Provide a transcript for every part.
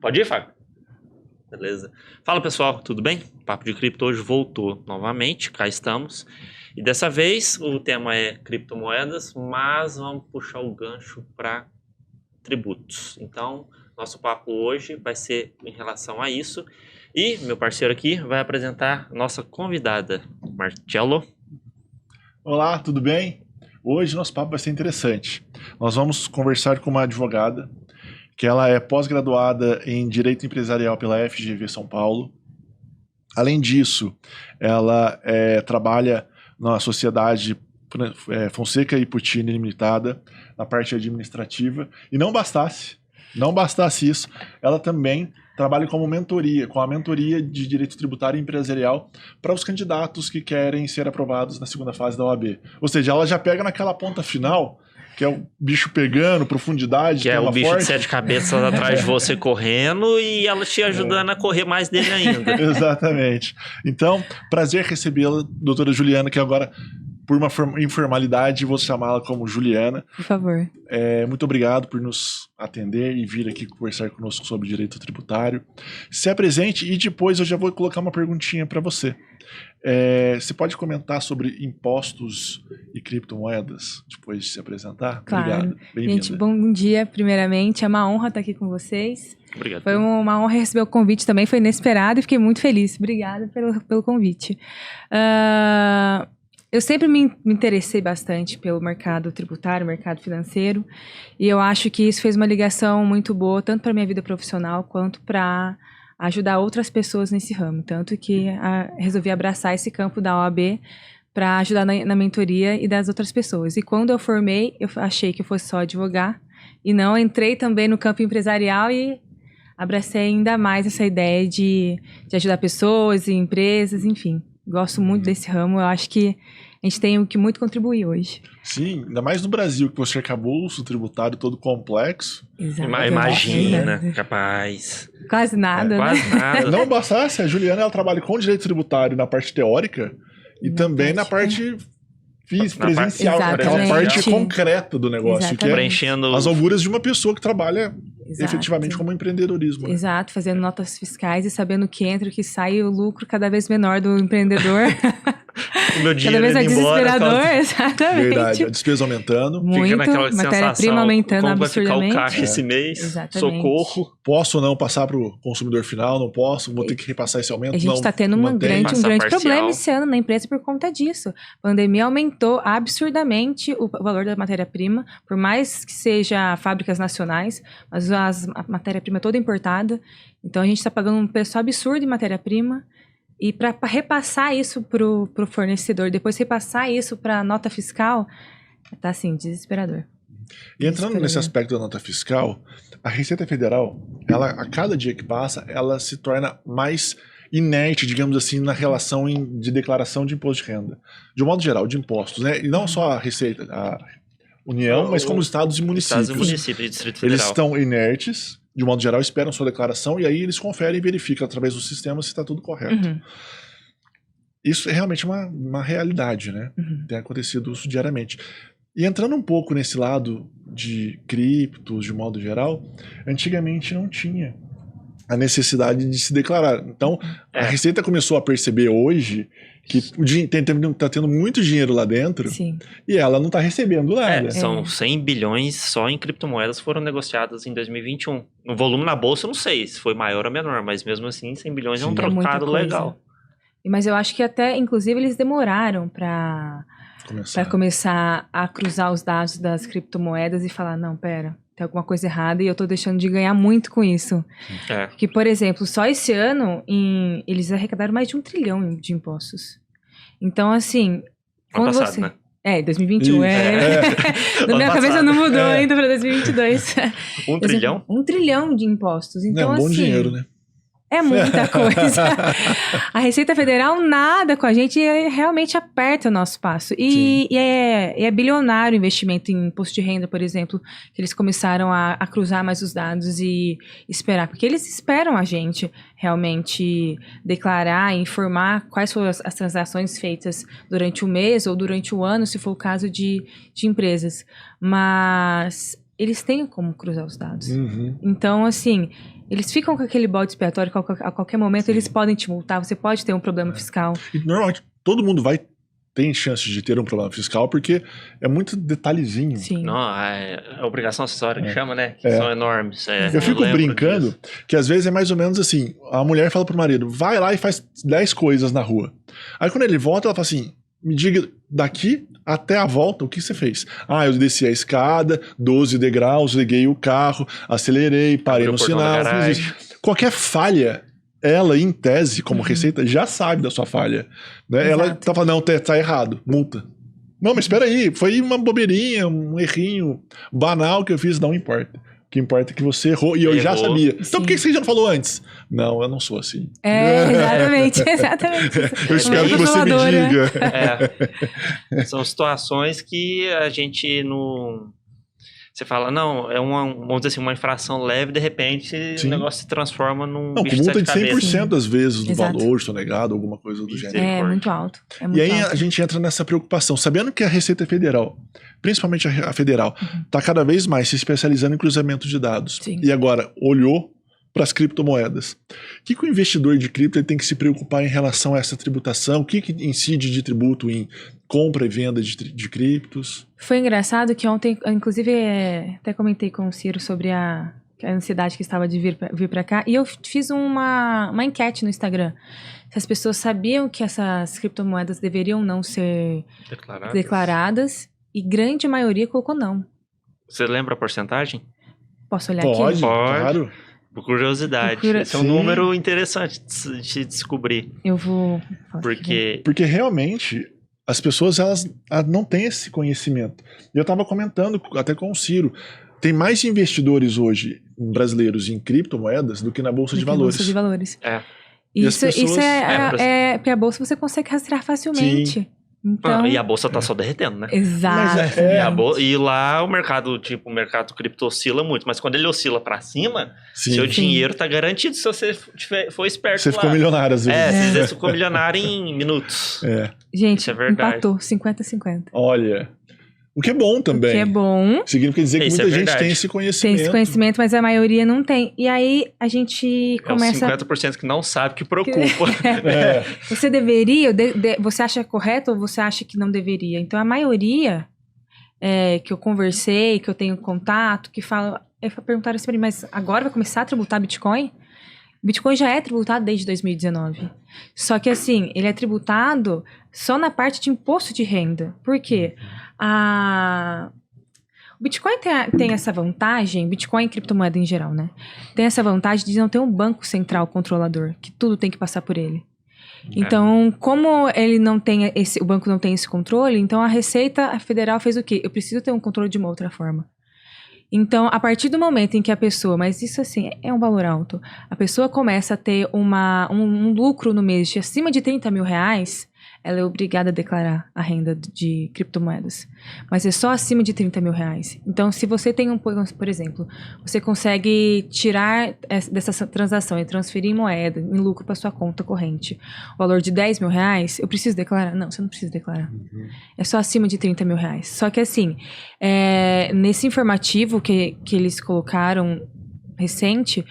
Pode ir, Fábio? Beleza. Fala, pessoal, tudo bem? O Papo de Cripto hoje voltou novamente, cá estamos. E dessa vez o tema é criptomoedas, mas vamos puxar o gancho para tributos. Então, nosso papo hoje vai ser em relação a isso. E meu parceiro aqui vai apresentar nossa convidada, Marcelo. Olá, tudo bem? Hoje nosso papo vai ser interessante. Nós vamos conversar com uma advogada, que ela é pós-graduada em Direito Empresarial pela FGV São Paulo. Além disso, ela trabalha na sociedade Fonseca e Puccini Limitada, na parte administrativa. E não bastasse isso, ela também trabalha com a mentoria de Direito Tributário e Empresarial para os candidatos que querem ser aprovados na segunda fase da OAB. Ou seja, ela já pega naquela ponta final, que é o bicho pegando, profundidade. Que é o bicho forte. de 7 cabeças atrás de você correndo e ela te ajudando a correr mais dele ainda. Exatamente. Então, prazer recebê-la, doutora Juliana, que agora, por uma informalidade, vou chamá-la como Juliana. Por favor. Muito obrigado por nos atender e vir aqui conversar conosco sobre direito tributário. Se apresente e depois eu já vou colocar uma perguntinha para você. Você pode comentar sobre impostos e criptomoedas depois de se apresentar? Claro. Obrigado. Bem-vinda. Gente, bom dia, primeiramente. É uma honra estar aqui com vocês. Obrigado. Foi uma honra receber o convite também, foi inesperado e fiquei muito feliz. Obrigada pelo convite. Eu sempre me interessei bastante pelo mercado tributário, mercado financeiro, e eu acho que isso fez uma ligação muito boa, tanto para a minha vida profissional, quanto para ajudar outras pessoas nesse ramo. Tanto que resolvi abraçar esse campo da OAB para ajudar na mentoria e das outras pessoas. E quando eu formei, eu achei que eu fosse só advogar, e não, entrei também no campo empresarial e abracei ainda mais essa ideia de ajudar pessoas e empresas, enfim. Gosto muito desse ramo, eu acho que a gente tem o que muito contribuir hoje. Sim, ainda mais no Brasil, que você acabou o tributário todo complexo. Exatamente. Imagina, capaz. Quase nada, Quase né? nada. Não bastasse, a Juliana ela trabalha com direito tributário na parte teórica e também na parte presencial, aquela parte concreta do negócio, que é preenchendo as alguras de uma pessoa que trabalha efetivamente como empreendedorismo. Exato, fazendo notas fiscais e sabendo o que entra e o que sai, e o lucro cada vez menor do empreendedor. O meu dinheiro cada vez indo desesperador, embora, exatamente. Verdade, a despesa aumentando. Muito, matéria-prima aumentando como absurdamente. vai ficar o caixa esse mês? Exatamente. Socorro. Posso ou não passar para o consumidor final? Não posso? Vou ter que repassar esse aumento? A gente está tendo um grande problema esse ano na empresa por conta disso. A pandemia aumentou absurdamente o valor da matéria-prima, por mais que seja fábricas nacionais, mas a matéria-prima é toda importada. Então a gente está pagando um preço absurdo em matéria-prima. E para repassar isso para o fornecedor, depois repassar isso para a nota fiscal, tá assim, desesperador. E entrando nesse aspecto da nota fiscal, a Receita Federal, ela, a cada dia que passa, ela se torna mais inerte, digamos assim, na relação de declaração de imposto de renda. De um modo geral, de impostos, né? E não só a Receita, a União, mas como os estados e municípios. Estados e municípios e Distrito Federal. Eles estão inertes, de um modo geral, esperam sua declaração e aí eles conferem e verificam através do sistema se está tudo correto. Uhum. Isso é realmente uma realidade, né? Uhum. Tem acontecido isso diariamente. E entrando um pouco nesse lado de criptos, de modo geral, antigamente não tinha a necessidade de se declarar. Então, a Receita começou a perceber hoje que está tendo muito dinheiro lá dentro. Sim. E ela não está recebendo nada. São 100 bilhões só em criptomoedas foram negociadas em 2021. No volume na bolsa, eu não sei se foi maior ou menor, mas mesmo assim, 100 bilhões é um trocado legal. Mas eu acho que até, inclusive, eles demoraram para começar a cruzar os dados das criptomoedas e falar, não, pera, tem alguma coisa errada e eu tô deixando de ganhar muito com isso. Porque, por exemplo, só esse ano, eles arrecadaram mais de 1 trilhão de impostos. Então, assim... Ano passado, né? 2021. Na minha cabeça não mudou ainda para 2022. 1 trilhão? 1 trilhão de impostos. Então, é um bom dinheiro, né? É muita coisa. A Receita Federal nada com a gente e realmente aperta o nosso passo. E é bilionário o investimento em imposto de renda, por exemplo, que eles começaram a cruzar mais os dados e esperar. Porque eles esperam a gente realmente declarar e informar quais foram as transações feitas durante o mês ou durante o ano, se for o caso de empresas. Mas eles têm como cruzar os dados. Uhum. Então, assim... Eles ficam com aquele bode expiatório que a qualquer momento eles podem te multar, você pode ter um problema fiscal. E normalmente todo mundo tem chance de ter um problema fiscal porque é muito detalhezinho. Sim. Não, a obrigação acessória que chama, né? Que são enormes. Eu fico lembro brincando disso. que às vezes é mais ou menos assim, a mulher fala pro marido, vai lá e faz 10 coisas na rua. Aí quando ele volta, ela fala assim, me diga daqui até a volta o que você fez. Ah, eu desci a escada, 12 degraus, liguei o carro, acelerei, parei Abriu no o portão da sinal. garagem. Fiz isso. Qualquer falha, ela, em tese, como receita, já sabe da sua falha. Né? Ela Exato. tá falando, não, tá errado, multa. Não, mas espera aí, foi uma bobeirinha, um errinho banal que eu fiz, não importa. O que importa é que você errou e eu já Errou. sabia. Então Sim. por que você já não falou antes? Não, eu não sou assim. Exatamente. Eu espero que você me Manipuladora. diga. São situações que a gente não... Você fala, não, vamos dizer assim, uma infração leve, de repente Sim. o negócio se transforma num Não, bicho com de multa de sete cabeças. 100% às vezes do Exato. valor sonegado, alguma coisa do gênero. É muito alto. É muito E aí alto. a gente entra nessa preocupação, sabendo que a Receita Federal, principalmente a federal, está cada vez mais se especializando em cruzamento de dados. Sim. E agora olhou para as criptomoedas. O que o investidor de cripto ele tem que se preocupar em relação a essa tributação? O que incide de tributo em compra e venda de criptos? Foi engraçado que ontem, inclusive, até comentei com o Ciro sobre a ansiedade que estava de vir para cá, e eu fiz uma enquete no Instagram. Se as pessoas sabiam que essas criptomoedas deveriam não ser declaradas, e grande maioria colocou não. Você lembra a porcentagem? Posso olhar Pode, aqui? claro. Por curiosidade. Esse é um Sim. número interessante de descobrir. Eu vou... Porque realmente as pessoas elas não têm esse conhecimento. Eu estava comentando até com o Ciro, tem mais investidores hoje brasileiros em criptomoedas do que na Bolsa de Valores. Bolsa de Valores. É. E as Isso pessoas- porque a bolsa você consegue rastrear facilmente. Então, E a bolsa tá só derretendo, né? exato. Mas E lá o mercado cripto oscila muito, mas quando ele oscila pra cima, Sim. seu Sim. dinheiro tá garantido se você for esperto Você lá. ficou milionário às vezes. Você ficou milionário em minutos. É. Gente, Isso é verdade. empatou 50-50. Olha, o que é bom também. Que é bom. Significa dizer que Isso muita é gente verdade. tem esse Tem conhecimento. esse conhecimento, mas a maioria não tem. E aí a gente É os começa... 50% que não sabe que preocupa. É. Você deveria, você acha correto ou você acha que não deveria? Então, a maioria que eu conversei, que eu tenho contato, que fala, perguntaram assim pra mim, mas agora vai começar a tributar Bitcoin? Bitcoin já é tributado desde 2019. Só que, assim, ele é tributado só na parte de imposto de renda. Por quê? O Bitcoin tem essa vantagem, Bitcoin e criptomoeda em geral, né? Tem essa vantagem de não ter um banco central controlador, que tudo tem que passar por ele. Então, como ele não tem o banco não tem esse controle, então a Receita Federal fez o quê? Eu preciso ter um controle de uma outra forma. Então, a partir do momento em que a pessoa, mas isso assim, é um valor alto, a pessoa começa a ter um lucro no mês de acima de 30 mil reais, ela é obrigada a declarar a renda de criptomoedas. Mas é só acima de 30 mil reais. Então, se você tem por exemplo, você consegue tirar dessa transação e transferir em moeda, em lucro para sua conta corrente, o valor de 10 mil reais, eu preciso declarar? Não, você não precisa declarar. É só acima de 30 mil reais. Só que assim, nesse informativo que eles colocaram recente,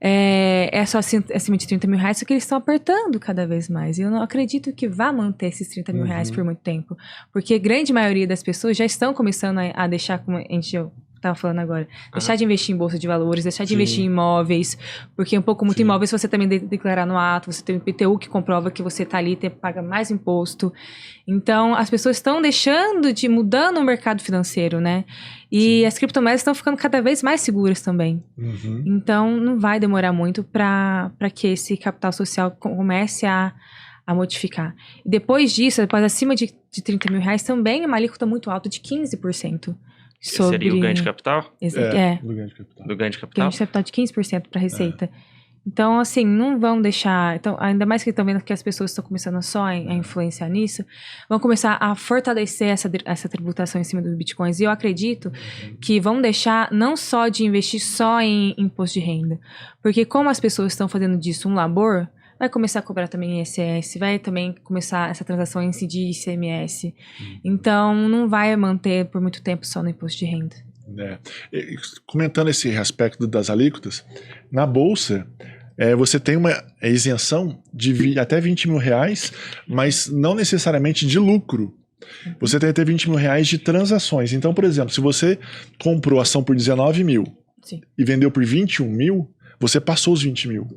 é só acima de 30 mil reais, só que eles estão apertando cada vez mais. E eu não acredito que vá manter esses 30 mil reais por muito tempo. Porque a grande maioria das pessoas já estão começando a deixar, como a gente estava falando agora, deixar de investir em bolsa de valores, deixar de investir em imóveis, porque muito imóveis você também declarar no ato, você tem o IPTU que comprova que você está ali, paga mais imposto. Então, as pessoas estão mudando o mercado financeiro, né? E as criptomoedas estão ficando cada vez mais seguras também. Então, não vai demorar muito para que esse capital social comece a modificar. E depois disso, depois acima de 30 mil reais, também é uma alíquota muito alta de 15%. Seria o ganho de capital? Do ganho de capital. Do ganho de capital? Ganho de capital de 15% para a Receita. Então, assim, não vão deixar... Então, ainda mais que estão vendo que as pessoas estão começando só a influenciar nisso, vão começar a fortalecer essa tributação em cima dos bitcoins. E eu acredito que vão deixar não só de investir só em imposto de renda. Porque como as pessoas estão fazendo disso um labor, vai começar a cobrar também ISS, vai também começar essa transação a incidir ICMS. Então, não vai manter por muito tempo só no imposto de renda. né? Comentando esse aspecto das alíquotas, na Bolsa, você tem uma isenção de até 20 mil reais, mas não necessariamente de lucro. Você tem até 20 mil reais de transações. Então, por exemplo, se você comprou ação por 19 mil e vendeu por 21 mil, você passou os 20 mil.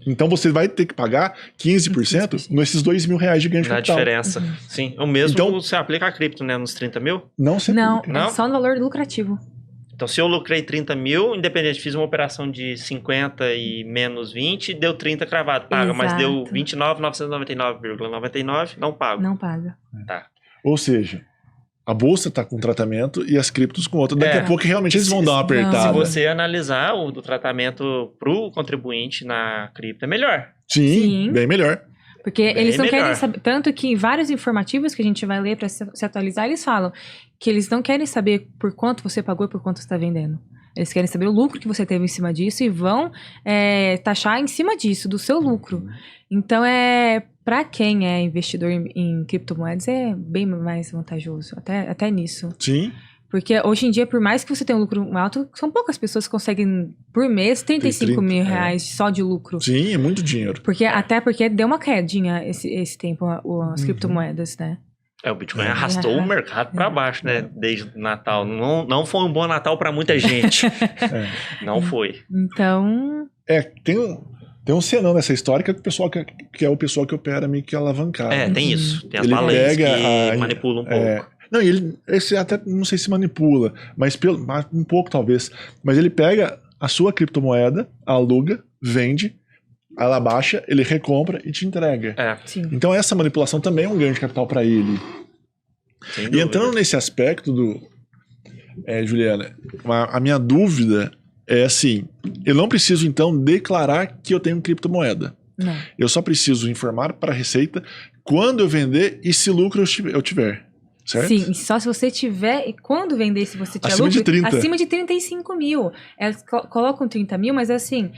Então você vai ter que pagar 15% nesses 2 mil reais de ganho de capital. Na diferença. Sim. O mesmo então, você aplica a cripto, né? Nos 30 mil? Não, é só no valor lucrativo. Então, se eu lucrei 30 mil, independente, fiz uma operação de 50 e menos 20, deu 30 cravado, paga. Exato. Mas deu 29.999,99, não pago. Não paga. Tá. Ou seja, a bolsa está com um tratamento e as criptos com outro. Daqui a pouco realmente eles vão dar uma apertada. Se você analisar o tratamento para o contribuinte na cripto, é melhor. Sim, bem melhor. Porque eles não querem saber, tanto que em vários informativos que a gente vai ler para se atualizar, eles falam que eles não querem saber por quanto você pagou e por quanto você está vendendo. Eles querem saber o lucro que você teve em cima disso e vão taxar em cima disso, do seu lucro. Então, para quem é investidor em criptomoedas, é bem mais vantajoso, até nisso. Sim. Porque hoje em dia, por mais que você tenha um lucro alto, são poucas pessoas que conseguem, por mês, 35 mil reais só de lucro. Sim, é muito dinheiro. Até porque deu uma quedinha esse tempo, as criptomoedas, né? O Bitcoin arrastou o mercado para baixo, né? Desde o Natal. Não foi um bom Natal para muita gente. Não foi. Então... Tem um senão nessa história que é o pessoal que opera meio que alavancado. Tem isso. Tem as baleias que manipulam um pouco. Não, esse até não sei se manipula, mas um pouco talvez. Mas ele pega a sua criptomoeda, aluga, vende, ela baixa, ele recompra e te entrega. Então essa manipulação também é um ganho de capital para ele. E entrando nesse aspecto Juliana, a minha dúvida é assim, eu não preciso então declarar que eu tenho criptomoeda. Não. Eu só preciso informar para a Receita quando eu vender e se lucro eu tiver. Certo? Sim, só se você tiver, e quando vender, se você tiver acima lucro, de 30. Acima de 35 mil. Elas colocam 30 mil, mas assim,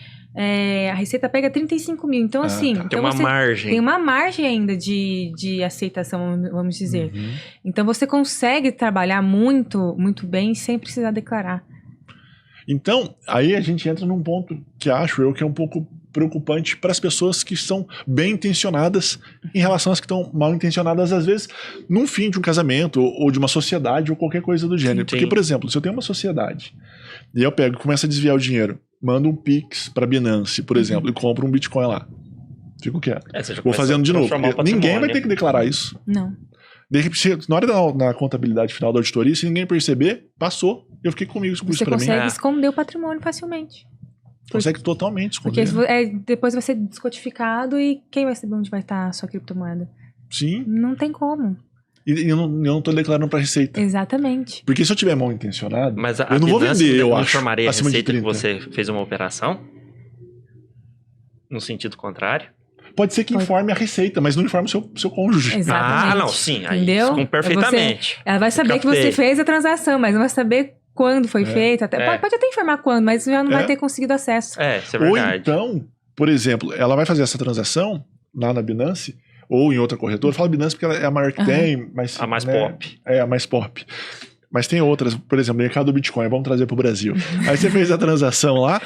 a Receita pega 35 mil. Então, assim... Tem então uma margem. Tem uma margem ainda de aceitação, vamos dizer. Então, você consegue trabalhar muito, muito bem sem precisar declarar. Então, aí a gente entra num ponto que acho eu que é um pouco preocupante para as pessoas que são bem intencionadas em relação às que estão mal intencionadas, às vezes, num fim de um casamento ou de uma sociedade ou qualquer coisa do gênero. Porque, por exemplo, se eu tenho uma sociedade e eu pego e começo a desviar o dinheiro, mando um Pix para Binance, por exemplo, e compro um Bitcoin lá. Fico quieto. Vou fazendo de novo. Ninguém vai ter que declarar isso. Não. Na hora da contabilidade final da auditoria, se ninguém perceber, passou. Eu fiquei comigo com isso pra mim. Você consegue esconder o patrimônio facilmente. Consegue totalmente esconder. Porque depois vai ser descodificado e quem vai saber onde vai estar a sua criptomoeda? Sim. Não tem como. E eu não tô declarando pra Receita. Exatamente. Porque se eu tiver mal intencionado, mas eu não vou vender, eu acho. Informaria a Receita que você fez uma operação? No sentido contrário? Pode ser que informe a Receita, mas não informe o seu cônjuge. Exatamente. Não, sim. Aí entendeu? Perfeitamente. Ela vai saber que você fez a transação, mas não vai saber quando foi feito. Pode até informar quando, mas já não vai ter conseguido acesso. Isso é verdade. Ou então, por exemplo, ela vai fazer essa transação lá na Binance ou em outra corretora. Eu falo Binance porque ela é a maior que tem. Mas, a mais pop. É, a mais pop. Mas tem outras, por exemplo, mercado do Bitcoin, vamos trazer para o Brasil. Aí você fez a transação lá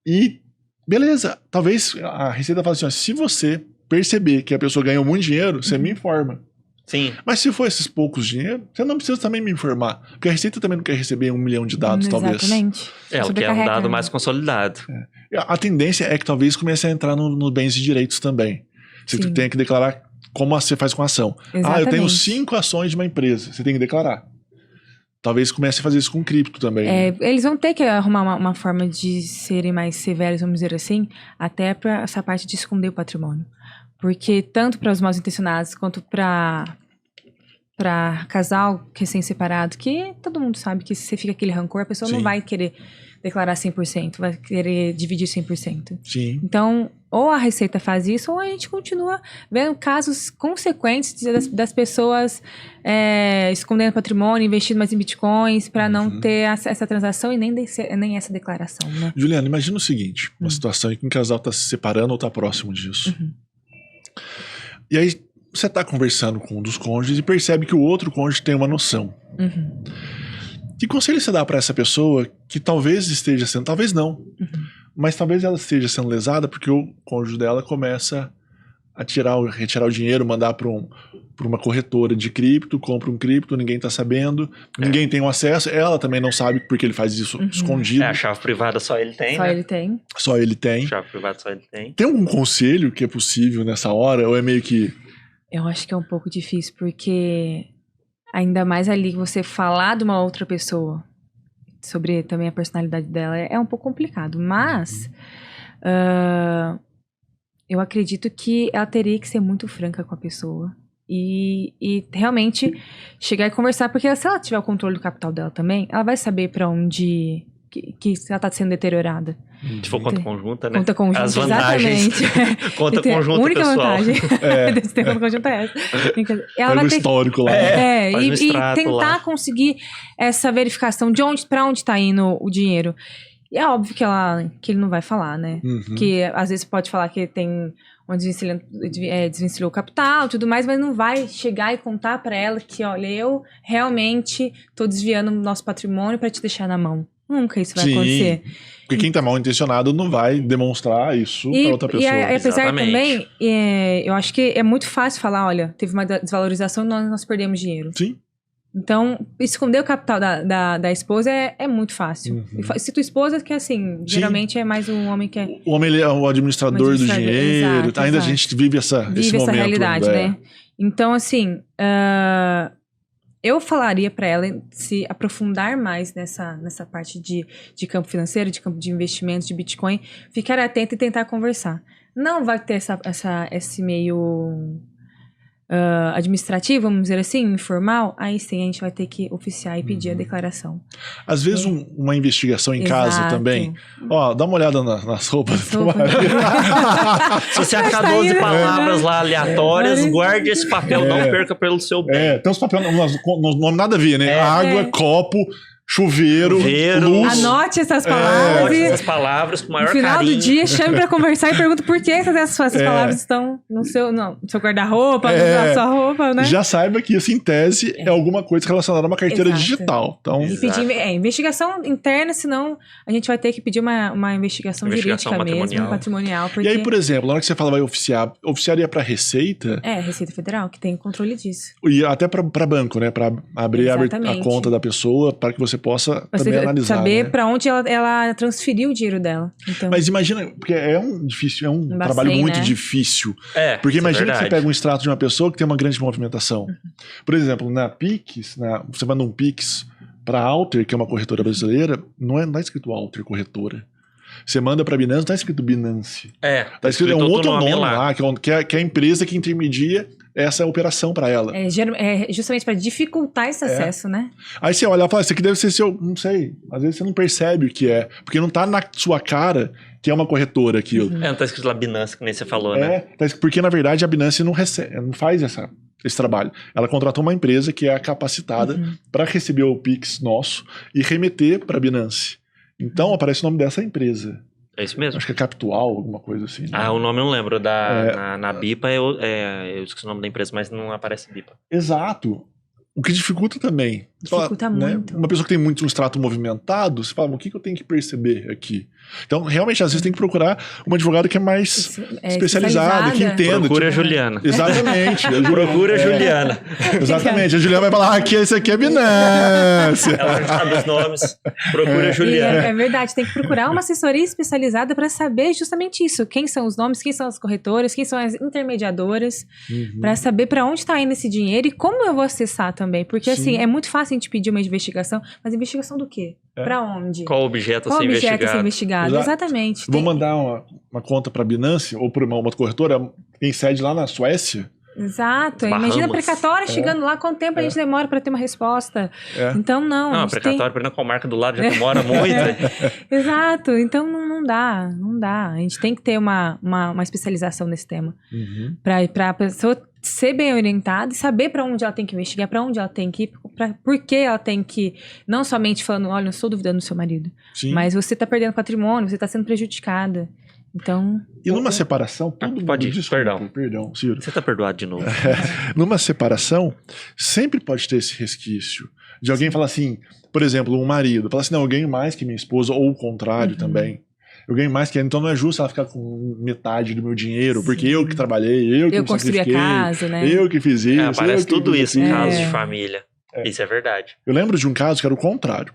e beleza, talvez a Receita fale assim, se você perceber que a pessoa ganhou muito dinheiro, você me informa. Sim. Mas se for esses poucos dinheiro, você não precisa também me informar. Porque a Receita também não quer receber 1 milhão de dados, talvez. Exatamente. Ela quer um dado mais consolidado. A tendência é que talvez comece a entrar no bens e direitos também. Você tem que declarar como você faz com a ação. Exatamente. Eu tenho 5 ações de uma empresa. Você tem que declarar. Talvez comece a fazer isso com cripto também. Eles vão ter que arrumar uma forma de serem mais severos, vamos dizer assim, até para essa parte de esconder o patrimônio. Porque tanto para os mal intencionados quanto para casal recém-separado, que todo mundo sabe que se você fica aquele rancor, a pessoa não vai querer declarar 100%, vai querer dividir 100%. Sim. Então, ou a Receita faz isso, ou a gente continua vendo casos consequentes das pessoas escondendo patrimônio, investindo mais em bitcoins, para não ter essa transação e nem essa declaração, né? Juliana, imagina o seguinte, uma situação em que um casal está se separando ou está próximo disso. E aí você está conversando com um dos cônjuges e percebe que o outro cônjuge tem uma noção. Que conselho você dá para essa pessoa que talvez esteja sendo, talvez não, mas talvez ela esteja sendo lesada porque o cônjuge dela começa a retirar o dinheiro, mandar para uma corretora de cripto, compra um cripto, ninguém tá sabendo, ninguém tem o acesso, ela também não sabe porque ele faz isso escondido. A chave privada só ele tem, Só né? ele tem. Só ele tem. Chave privada só ele tem. Tem algum conselho que é possível nessa hora, ou é meio que... Eu acho que é um pouco difícil, porque ainda mais ali você falar de uma outra pessoa sobre também a personalidade dela é um pouco complicado, mas eu acredito que ela teria que ser muito franca com a pessoa e realmente chegar e conversar, porque se ela tiver o controle do capital dela também, ela vai saber pra onde que ela tá sendo deteriorada. Se for conta conjunta, né? Conta conjunta, As vantagens. exatamente. Conta Então, conjunta, a única pessoal. vantagem desse ter conta conjunta é essa. Ela Pega vai o ter histórico lá. faz um e extrato tentar lá. conseguir essa verificação de pra onde tá indo o dinheiro. E é óbvio que ele não vai falar, né? Que às vezes pode falar que tem desvencilhou o capital e tudo mais, mas não vai chegar e contar pra ela que, olha, eu realmente tô desviando o nosso patrimônio pra te deixar na mão. Nunca isso vai acontecer. Porque quem tá mal intencionado não vai demonstrar isso pra outra pessoa. E apesar Exatamente. também, eu acho que é muito fácil falar, olha, teve uma desvalorização e nós perdemos dinheiro. Sim. Então, esconder o capital da esposa é muito fácil. Se tua esposa, que assim, geralmente é mais um homem que é... O homem ele é o administrador do dinheiro. Exato, Ainda exato. a gente vive esse Vive momento. essa realidade, né? Então, assim, eu falaria pra ela se aprofundar mais nessa parte de campo financeiro, de campo de investimentos, de Bitcoin, ficar atenta e tentar conversar. Não vai ter esse meio administrativo, vamos dizer assim, informal, aí sim a gente vai ter que oficiar e pedir a declaração. Às vezes uma investigação em casa Exato. também. Ó, dá uma olhada nas roupas do roupas. marido. Se você achar Tá 12 aí, né? palavras lá aleatórias, guarde esse papel, não perca pelo seu bem. Tem uns papéis, nome nada a ver, né? Água, copo, chuveiro, luz. Anote essas palavras Anote e essas palavras com o maior no final carinho. do dia chame pra conversar e pergunta por que essas palavras estão no seu guarda-roupa, na sua roupa, né? Já saiba que isso, em tese, é alguma coisa relacionada a uma carteira Exato. digital. Então, E pedir investigação interna, senão a gente vai ter que pedir uma investigação jurídica mesmo, patrimonial. Porque... E aí, por exemplo, na hora que você fala vai oficiaria pra Receita? Receita Federal, que tem controle disso. E até pra banco, né? Pra abrir a Exatamente. conta da pessoa, para que você possa também analisar. Saber né? pra onde ela transferiu o dinheiro dela. Então, Mas imagina, porque é um trabalho muito difícil. Porque imagina que você pega um extrato de uma pessoa que tem uma grande movimentação. Por exemplo, na Pix, você manda um Pix pra Alter, que é uma corretora brasileira, não é escrito Alter Corretora. Você manda pra Binance, não tá escrito Binance. Tá escrito, é um outro nome lá, que é a empresa que intermedia essa operação pra ela. É justamente pra dificultar esse acesso, né? Aí você olha e fala, isso aqui deve ser seu... Não sei. Às vezes você não percebe o que é. Porque não tá na sua cara que é uma corretora aquilo. Não tá escrito lá Binance, que nem você falou, né? Porque na verdade a Binance não faz esse trabalho. Ela contratou uma empresa que é capacitada pra receber o Pix nosso e remeter pra Binance. Então aparece o nome dessa empresa. É isso mesmo. Acho que é Capital, alguma coisa assim. Né? O nome eu não lembro. Na Bipa, eu esqueci o nome da empresa, mas não aparece Bipa. Exato. O que dificulta também. Dificulta muito. Uma pessoa que tem muito um extrato movimentado, você fala, o que eu tenho que perceber aqui? Então, realmente, às vezes tem que procurar uma advogada que é mais especializada, que entenda. Procura a Juliana. Exatamente. Procura a Juliana. Exatamente. A Juliana vai falar, esse aqui é Binance. Ela já sabe os nomes. Procura a Juliana. É verdade, tem que procurar uma assessoria especializada para saber justamente isso. Quem são os nomes, quem são as corretoras, quem são as intermediadoras, para saber para onde está indo esse dinheiro e como eu vou acessar também. Porque, assim, é muito fácil a gente pedir uma investigação, mas investigação do quê? Para onde? Qual objeto a ser investigado? Exatamente. Vou mandar uma conta para Binance ou para uma corretora que tem sede lá na Suécia. Exato. Imagina a precatória chegando lá, quanto tempo a gente demora para ter uma resposta. Então, não. Não, a precatória, perdendo com a marca do lado, já demora muito. Exato. Então, não dá. A gente tem que ter uma especialização nesse tema. Para a pessoa ser bem orientada e saber para onde ela tem que investigar, para onde ela tem que ir, por que ela tem que, não somente falando, olha, eu estou duvidando do seu marido, mas você está perdendo patrimônio, você está sendo prejudicada. Então... E numa separação, todo mundo... Pode ir, Desculpa, perdão, Ciro. Você tá perdoado de novo. Numa separação, sempre pode ter esse resquício de alguém falar assim, por exemplo, um marido, falar assim, não, eu ganho mais que minha esposa, ou o contrário também. Eu ganho mais que ela, então não é justo ela ficar com metade do meu dinheiro, porque eu que trabalhei, eu que me construí a casa, né? eu que fiz isso. Aparece tudo isso em casos de É. família. Isso é verdade. Eu lembro de um caso que era o contrário.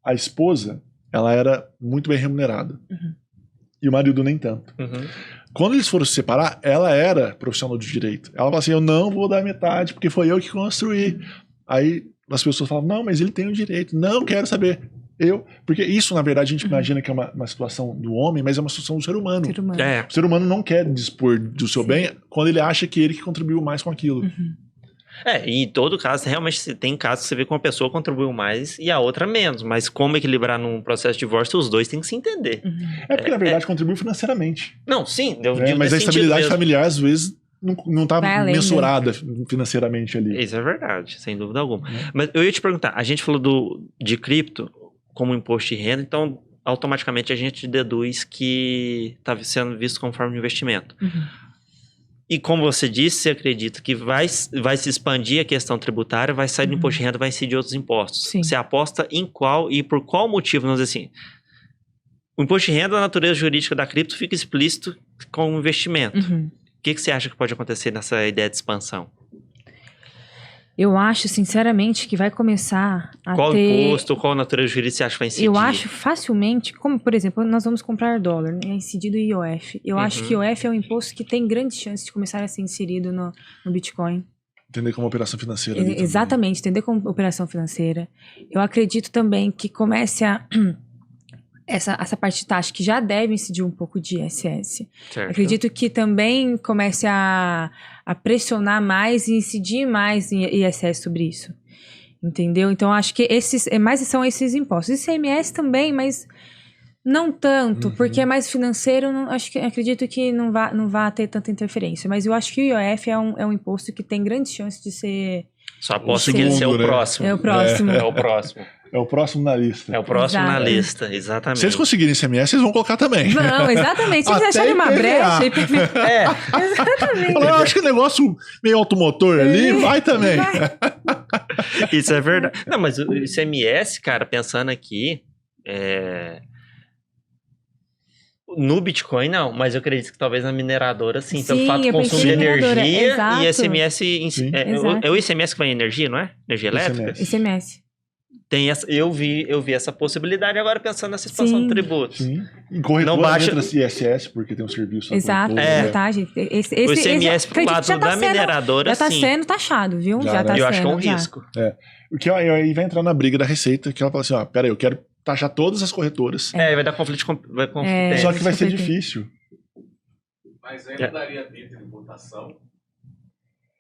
A esposa, ela era muito bem remunerada. E o marido nem tanto. Quando eles foram se separar, ela era profissional de direito. Ela falou assim, eu não vou dar metade, porque foi eu que construí. Aí as pessoas falam, não, mas ele tem o direito. Não, quero saber. Porque isso, na verdade, a gente imagina que é uma situação do homem, mas é uma situação do ser humano. Ser humano. É. O ser humano não quer dispor do seu bem quando ele acha que ele que contribuiu mais com aquilo. E em todo caso, realmente tem casos que você vê que uma pessoa contribuiu mais e a outra menos. Mas como equilibrar num processo de divórcio, os dois têm que se entender. É porque, na verdade, contribuiu financeiramente. Não, sim, eu Né? digo Mas a nesse sentido estabilidade mesmo. familiar, às vezes, não tá Vai além, mensurada financeiramente ali. Isso é verdade, sem dúvida alguma. Mas eu ia te perguntar, a gente falou de cripto como imposto de renda, então automaticamente a gente deduz que está sendo visto como forma de investimento. E como você disse, você acredita que vai se expandir a questão tributária, vai sair do imposto de renda, vai incidir outros impostos. Sim. Você aposta em qual e por qual motivo, vamos dizer assim, o imposto de renda, a natureza jurídica da cripto fica explícito como investimento. O que você acha que pode acontecer nessa ideia de expansão? Eu acho, sinceramente, que vai começar a Qual ter... imposto, qual natureza jurídica você acha que vai incidir? Eu acho facilmente, como por exemplo, nós vamos comprar dólar, né, incidido o IOF. Eu acho que o IOF é um imposto que tem grande chance de começar a ser inserido no Bitcoin. Entender como operação financeira. ali também. Exatamente, entender como operação financeira. Eu acredito também que comece a... essa parte de taxa que já deve incidir um pouco de ISS. Certo. Acredito que também comece a pressionar mais e incidir mais em ISS sobre isso. Entendeu? Então, acho que mais são esses impostos. ICMS também, mas não tanto, porque é mais financeiro. Acredito que não vá ter tanta interferência. Mas eu acho que o IOF é um imposto que tem grande chance de ser... Só aposto que ele é o Segundo, né? próximo. É o próximo. É o próximo. É o próximo na lista. É o próximo na Exato. lista, exatamente. Se eles conseguirem ICMS, eles vão colocar também. Não, exatamente. Se eles Até acharem uma IPVA. brecha... IPVA. É, Exatamente. Eu acho que o negócio meio automotor ali vai também. isso é verdade. Não, mas o ICMS, cara, pensando aqui, no Bitcoin não, mas eu acredito que talvez na mineradora sim, pelo Sim, fato de eu consumo de pensei em mineradora, energia exato. e ICMS... Sim. Exato. É o ICMS que vai em energia, não é? Energia elétrica? ICMS. ICMS. Tem essa, eu vi essa possibilidade agora pensando nessa expansão Sim. do tributo. Sim. Em corretora Não baixa- entra ISS, porque tem um serviço. na Exato, corretora, né? tá, gente. O ICMS pro acredito lado que já da tá sendo- mineradora, Já tá sim. sendo taxado, viu? Já, Já né? tá Eu sendo. acho que é um já. risco. O que aí vai entrar na briga da Receita, que ela fala assim, ó, peraí, eu quero taxar todas as corretoras. Vai dar conflito É. Só que vai ser Super difícil. Mas ainda daria dentro de votação,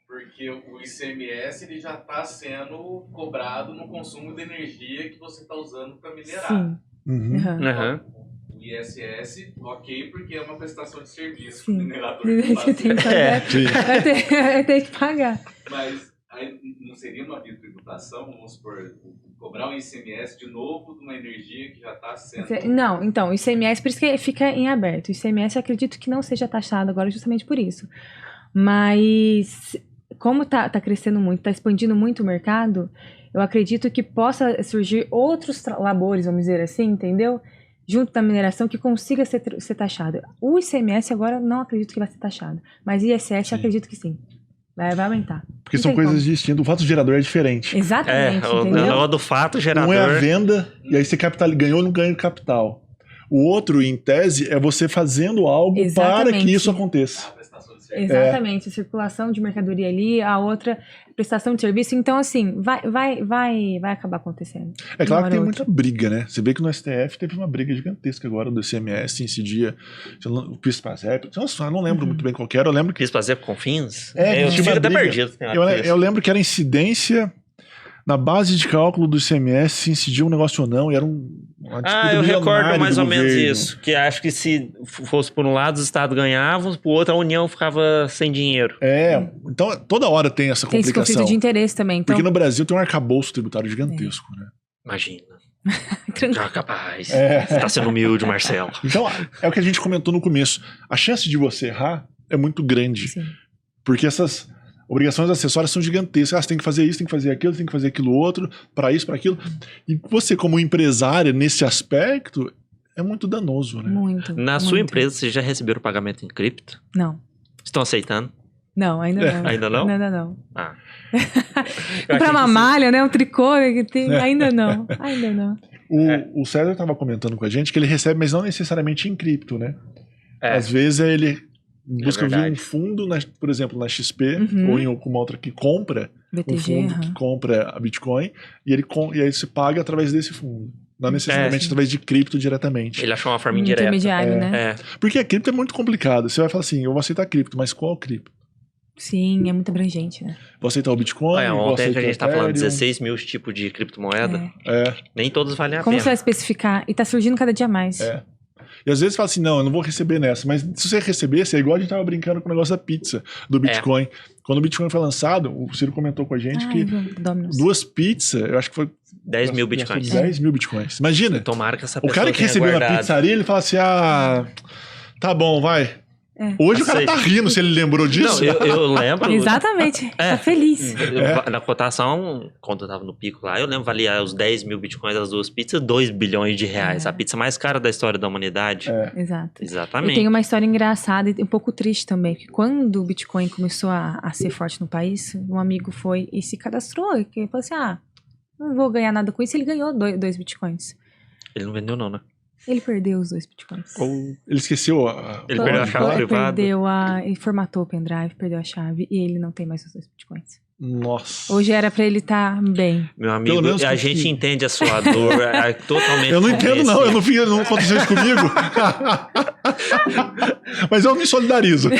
porque o ICMS ele já está sendo cobrado no consumo de energia que você está usando para minerar. Sim. Uhum. Aham. Aham. O ISS, ok, porque é uma prestação de serviço que Sim. o minerador Tem faz. que pagar. Sim. Vai ter que pagar. Mas aí não seria uma tributação, vamos supor, cobrar um ICMS de novo de uma energia que já está sendo... Não, então, o ICMS, por isso que fica em aberto. O ICMS eu acredito que não seja taxado agora justamente por isso. Mas, como tá crescendo muito, tá expandindo muito o mercado, eu acredito que possa surgir outros labores, vamos dizer assim, entendeu? Junto da mineração que consiga ser taxado. O ICMS agora não acredito que vai ser taxado, mas ISS eu acredito que sim. Vai aumentar. Porque Não são tem coisas como. distintas. O fato do gerador é diferente. Exatamente, o entendeu? do fato, o gerador. Um é a venda, e aí você ganhou ou não ganha capital. O outro, em tese, é você fazendo algo para Exatamente. que isso aconteça. A prestação de serviço. Exatamente, circulação de mercadoria ali, a outra prestação de serviço. Então, assim, vai acabar acontecendo. É claro que tem Uma hora ou muita briga, né? Você vê que no STF teve uma briga gigantesca agora do ICMS, incidia o PIS/PASEP. Nossa, eu não lembro muito bem qual que era. Eu lembro que Quis fazer com fins? É, eu tinha fico uma até briga. perdido. tem hora que eu lembro que era incidência na base de cálculo do ICMS, se incidia um negócio ou não, e era uma disputa eu recordo milionária mais do ou menos governo. isso. Que acho que se fosse por um lado os estados ganhavam, por outro a União ficava sem dinheiro. Então toda hora tem essa Tem esse complicação. conflito de interesse também. Então, Porque no Brasil tem um arcabouço tributário gigantesco, né? Imagina. Tranquilo. Já capaz. É. Você tá sendo humilde, Marcelo. Então, é o que a gente comentou no começo. A chance de você errar é muito grande. Sim. Porque essas obrigações acessórias são gigantescas. Ah, você tem que fazer isso, tem que fazer aquilo, tem que fazer aquilo outro, para isso, para aquilo. E você, como empresária, nesse aspecto, é muito danoso, né? Muito. Na sua muito. empresa, vocês já receberam pagamento em cripto? Não. Estão aceitando? Não, ainda não. Ainda não? Ainda não. Ah. Comprar uma malha, né? Um tricô, que tem... ainda não. Ainda não. O César estava comentando com a gente que ele recebe, mas não necessariamente em cripto, né? É. Às vezes ele busca vir verdade. um fundo, por exemplo, na XP, Uhum. ou em alguma outra que compra, um BTG, fundo que compra a Bitcoin, e aí você paga através desse fundo. Não necessariamente através de cripto diretamente. Ele achou uma forma indireta. intermediário, né? É. Porque a cripto é muito complicado. Você vai falar assim, eu vou aceitar cripto, mas qual cripto? Sim, é muito abrangente, né? Vou aceitar o Bitcoin, Olha, vou ontem aceitar a gente o tá falando Ethereum. 16 mil tipos de criptomoeda. É. Nem todos valem a Como pena. você vai especificar? E tá surgindo cada dia mais. É. E às vezes fala assim, não, eu não vou receber nessa. Mas se você recebesse, é igual a gente tava brincando com o negócio da pizza, do Bitcoin. Quando o Bitcoin foi lançado, o Ciro comentou com a gente Ai, que Domino's. 2 pizzas, eu acho que foi 10 mil gastou bitcoins. 10 mil bitcoins. Imagina, Tomara que essa o pessoa cara que tenha recebeu na guardado. pizzaria, ele fala assim, tá bom, vai. É. Hoje o cara Aceito. tá rindo se ele lembrou disso. Não, eu lembro. Exatamente. É. Tá feliz. Na cotação, quando eu tava no pico lá, eu lembro valia os 10 mil bitcoins as duas pizzas, 2 bilhões de reais. É. A pizza mais cara da história da humanidade. É. Exato. Exatamente. E tem uma história engraçada e um pouco triste também, que quando o Bitcoin começou a ser forte no país, um amigo foi e se cadastrou, e falou assim, não vou ganhar nada com isso, ele ganhou 2 Bitcoins. Ele não vendeu não, né? Ele perdeu os 2 Bitcoins. Ele esqueceu Ele perdeu a chave Ele privada. perdeu ele formatou o pendrive, perdeu a chave e ele não tem mais os 2 Bitcoins. Nossa. Hoje era pra ele estar bem. Meu amigo, Pelo menos a que- gente entende a sua dor, é totalmente Eu não entendo, não. Eu não fiz, não aconteceu isso comigo. Mas eu me solidarizo.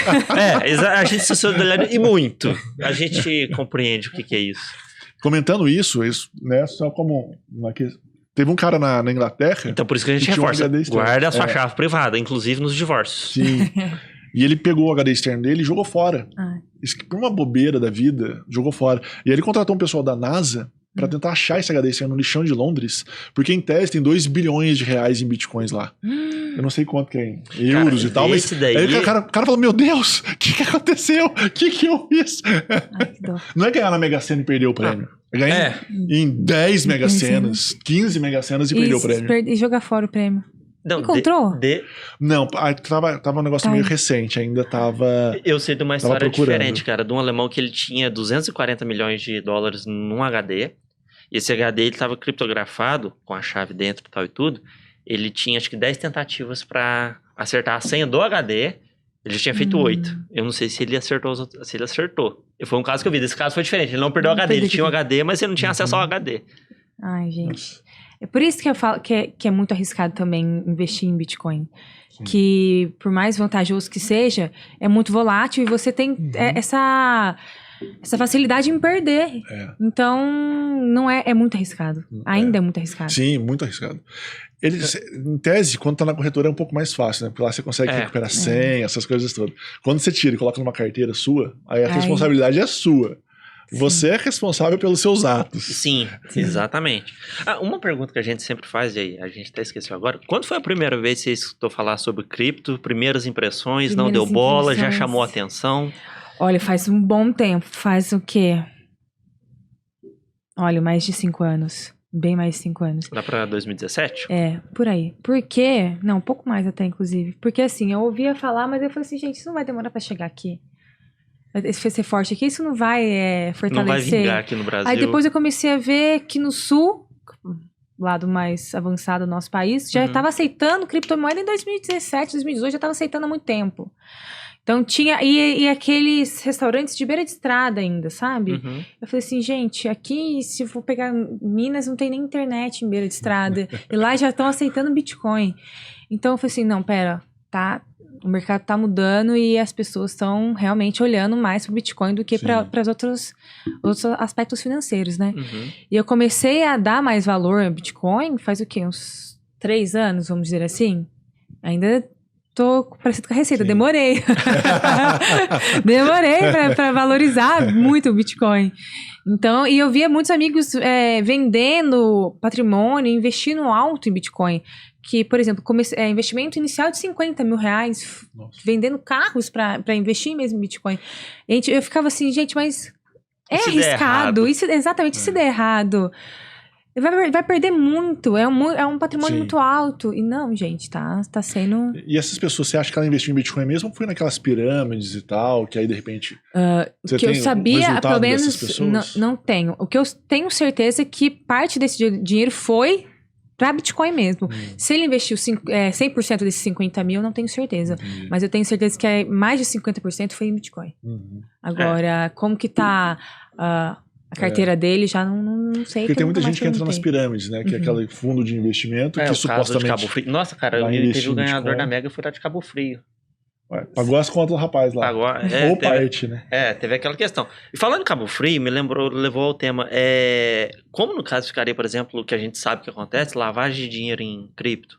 A gente se solidariza e muito. A gente compreende o que é isso. Comentando isso, né, só como teve um cara na Inglaterra. Então por isso que a gente E tinha um reforça. HD externo. Guarda a sua É. chave privada, inclusive nos divórcios. Sim. E ele pegou o HD externo dele e jogou fora. Ah. Isso que por uma bobeira da vida, jogou fora. E aí ele contratou um pessoal da NASA pra tentar achar esse HD externo no lixão de Londres, porque em tese tem 2 bilhões de reais em bitcoins lá. Eu não sei quanto que é em euros e tal, mas esse daí- aí o cara falou, meu Deus, o que aconteceu? O que eu fiz? Ai, que dó. Não é ganhar na Mega Sena e perder o prêmio. É ganhar em 10 Mega Senas, 15 Mega Senas e perder o prêmio. E jogar fora o prêmio. Não, Encontrou? Não, tava um negócio Tá. meio recente, ainda tava... Eu sei de uma Tava história procurando. diferente, cara, de um alemão que ele tinha 240 milhões de dólares num HD. E esse HD ele estava criptografado, com a chave dentro e tal e tudo. Ele tinha acho que 10 tentativas pra acertar a senha do HD. Ele já tinha feito 8. Eu não sei se ele acertou se ele acertou. Foi um caso que eu vi. Esse caso foi diferente. Ele não perdeu o Não HD. Ele perdeu tinha o aqui. HD, mas ele não tinha acesso ao HD. Ai, gente. É por isso que eu falo que é muito arriscado também investir em Bitcoin. Sim. Que, por mais vantajoso que seja, é muito volátil e você tem essa facilidade em perder. É. Então, não é muito arriscado. Ainda é muito arriscado. Sim, muito arriscado. Em tese, quando tá na corretora é um pouco mais fácil, né? Porque lá você consegue recuperar senha, essas coisas todas. Quando você tira e coloca numa carteira sua, aí a responsabilidade é sua. Você é responsável pelos seus atos. Sim, exatamente. Uma pergunta que a gente sempre faz, e aí a gente até esqueceu agora. Quando foi a primeira vez que você escutou falar sobre cripto? Primeiras impressões, não deu bola, já chamou a atenção? Olha, faz um bom tempo. Faz o quê? Olha, mais de 5 anos. Bem mais de 5 anos. Lá pra 2017? É, por aí. Por quê? Não, um pouco mais até, inclusive. Porque assim, eu ouvia falar, mas eu falei assim, gente, isso não vai demorar pra chegar aqui. Esse vai ser forte aqui, isso não vai fortalecer. Não vai vingar aqui no Brasil. Aí depois eu comecei a ver que no sul, lado mais avançado do nosso país, já estava aceitando criptomoeda em 2017, 2018, já estava aceitando há muito tempo. Então tinha, e aqueles restaurantes de beira de estrada ainda, sabe? Uhum. Eu falei assim, gente, aqui se eu for pegar Minas, não tem nem internet em beira de estrada. E lá já estão aceitando Bitcoin. Então eu falei assim, não, pera, tá... O mercado tá mudando e as pessoas estão realmente olhando mais pro Bitcoin do que para os outros aspectos financeiros, né? Uhum. E eu comecei a dar mais valor ao Bitcoin faz o quê? Uns 3 anos, vamos dizer assim? Ainda tô parecido com a Receita, demorei. Demorei pra valorizar muito o Bitcoin. Então, e eu via muitos amigos vendendo patrimônio, investindo alto em Bitcoin. Que, por exemplo, investimento inicial de 50 mil reais, vendendo carros para investir mesmo em Bitcoin. Eu ficava assim, gente, mas é arriscado. Exatamente, se der errado, vai perder muito. É um patrimônio muito alto. E não, gente, tá sendo... E essas pessoas, você acha que ela investiu em Bitcoin mesmo ou foi naquelas pirâmides e tal, que aí de repente... o que eu sabia, pelo menos, não tenho. O que eu tenho certeza é que parte desse dinheiro foi para Bitcoin mesmo. Se ele investiu 100% desses 50 mil, não tenho certeza. Mas eu tenho certeza que mais de 50% foi em Bitcoin. Agora, como que tá a carteira dele, já não sei. Porque tem muita gente que entra nas pirâmides, né? Que é aquele fundo de investimento que supostamente... De Cabo Frio. Nossa, cara, teve o ganhador da Mega foi lá de Cabo Frio. Pagou as contas do rapaz lá. Ou parte, né? Teve aquela questão. E falando em Cabo Frio, levou ao tema. Como no caso ficaria, por exemplo, o que a gente sabe que acontece, lavagem de dinheiro em cripto?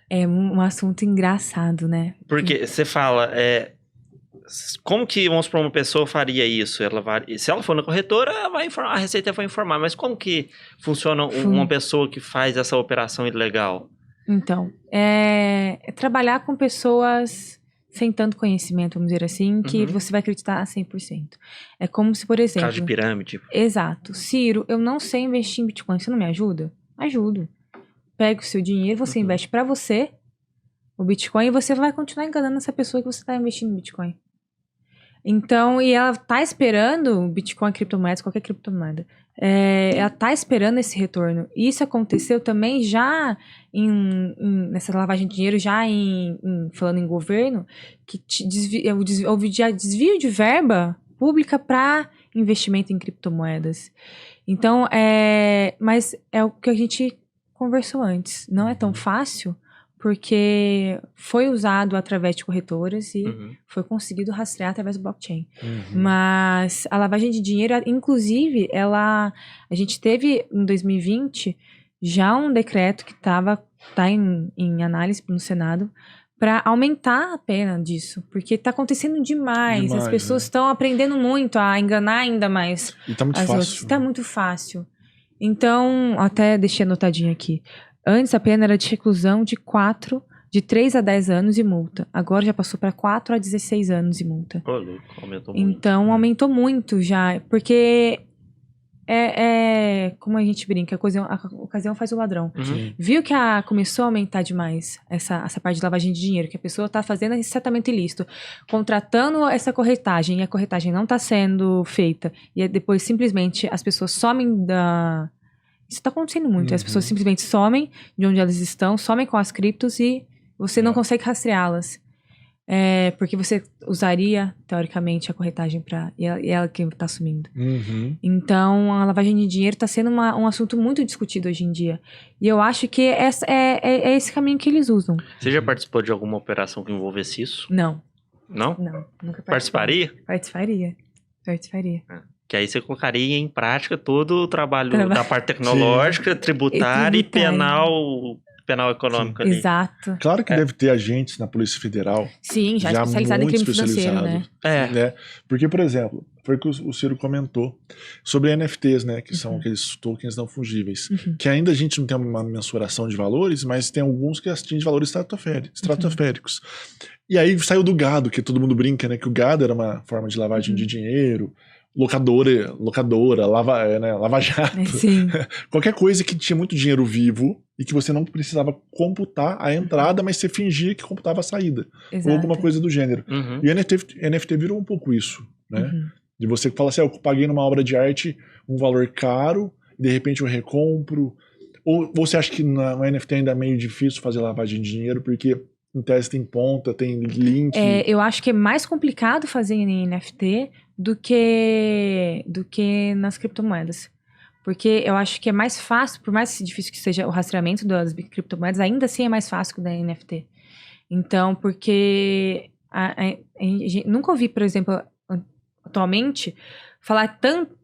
É um assunto engraçado, né? Porque você fala, como que, vamos supor, uma pessoa faria isso? Se ela for na corretora, a Receita vai informar. Mas como que funciona uma pessoa que faz essa operação ilegal? Então, é trabalhar com pessoas sem tanto conhecimento, vamos dizer assim, que você vai acreditar a 100%. É como se, por exemplo... Caso de pirâmide. Exato. Ciro, eu não sei investir em Bitcoin, você não me ajuda? Ajudo. Pega o seu dinheiro, você investe pra você, o Bitcoin, e você vai continuar enganando essa pessoa que você tá investindo em Bitcoin. Então, e ela tá esperando, Bitcoin, criptomoedas, qualquer criptomoeda, ela tá esperando esse retorno. Isso aconteceu também já nessa lavagem de dinheiro, já falando em governo, que houve desvio de verba pública para investimento em criptomoedas. Então, mas é o que a gente conversou antes. Não é tão fácil, porque foi usado através de corretoras e foi conseguido rastrear através do blockchain. Mas a lavagem de dinheiro, inclusive, a gente teve em 2020 já um decreto que tá em análise no Senado para aumentar a pena disso, porque tá acontecendo demais. As pessoas estão aprendendo muito a enganar ainda mais. E tá muito fácil. Outras. Tá muito fácil. Então, até deixei anotadinho aqui. Antes a pena era de reclusão de 3 a 10 anos e multa. Agora já passou para 4 a 16 anos e multa. Aumentou muito. Então aumentou muito já, porque como a gente brinca, a ocasião faz o ladrão. Viu que começou a aumentar demais essa parte de lavagem de dinheiro, que a pessoa está fazendo esse tratamento ilícito, contratando essa corretagem, e a corretagem não está sendo feita, e depois simplesmente as pessoas somem Isso está acontecendo muito. As pessoas simplesmente somem de onde elas estão, somem com as criptos e você não consegue rastreá-las. Porque você usaria, teoricamente, a corretagem e ela que está sumindo. Então, a lavagem de dinheiro está sendo um assunto muito discutido hoje em dia. E eu acho que é esse caminho que eles usam. Você já participou de alguma operação que envolvesse isso? Não. Não? Não, nunca Participaria? Participaria. Que aí você colocaria em prática todo o trabalho da parte tecnológica, tributária e penal econômico ali. Exato. Claro que deve ter agentes na Polícia Federal. Sim, já especializado em crime financeiro, né? Né? Porque, por exemplo, foi o que o Ciro comentou sobre NFTs, né? Que são aqueles tokens não fungíveis. Que ainda a gente não tem uma mensuração de valores, mas tem alguns que atingem valores estratosféricos. E aí saiu do gado, que todo mundo brinca, né? Que o gado era uma forma de lavagem de dinheiro. Locadora, Lava Jato. Sim. Qualquer coisa que tinha muito dinheiro vivo e que você não precisava computar a entrada, mas você fingia que computava a saída. Exato. Ou alguma coisa do gênero. E o NFT virou um pouco isso, né? De você falar assim, eu paguei numa obra de arte um valor caro, e de repente eu recompro. Ou você acha que no NFT ainda é meio difícil fazer lavagem de dinheiro, porque em tese tem ponta, tem link? Eu acho que é mais complicado fazer em NFT do que nas criptomoedas. Porque eu acho que é mais fácil, por mais difícil que seja o rastreamento das criptomoedas, ainda assim é mais fácil que o da NFT. Então, porque nunca ouvi, por exemplo, atualmente, falar tanta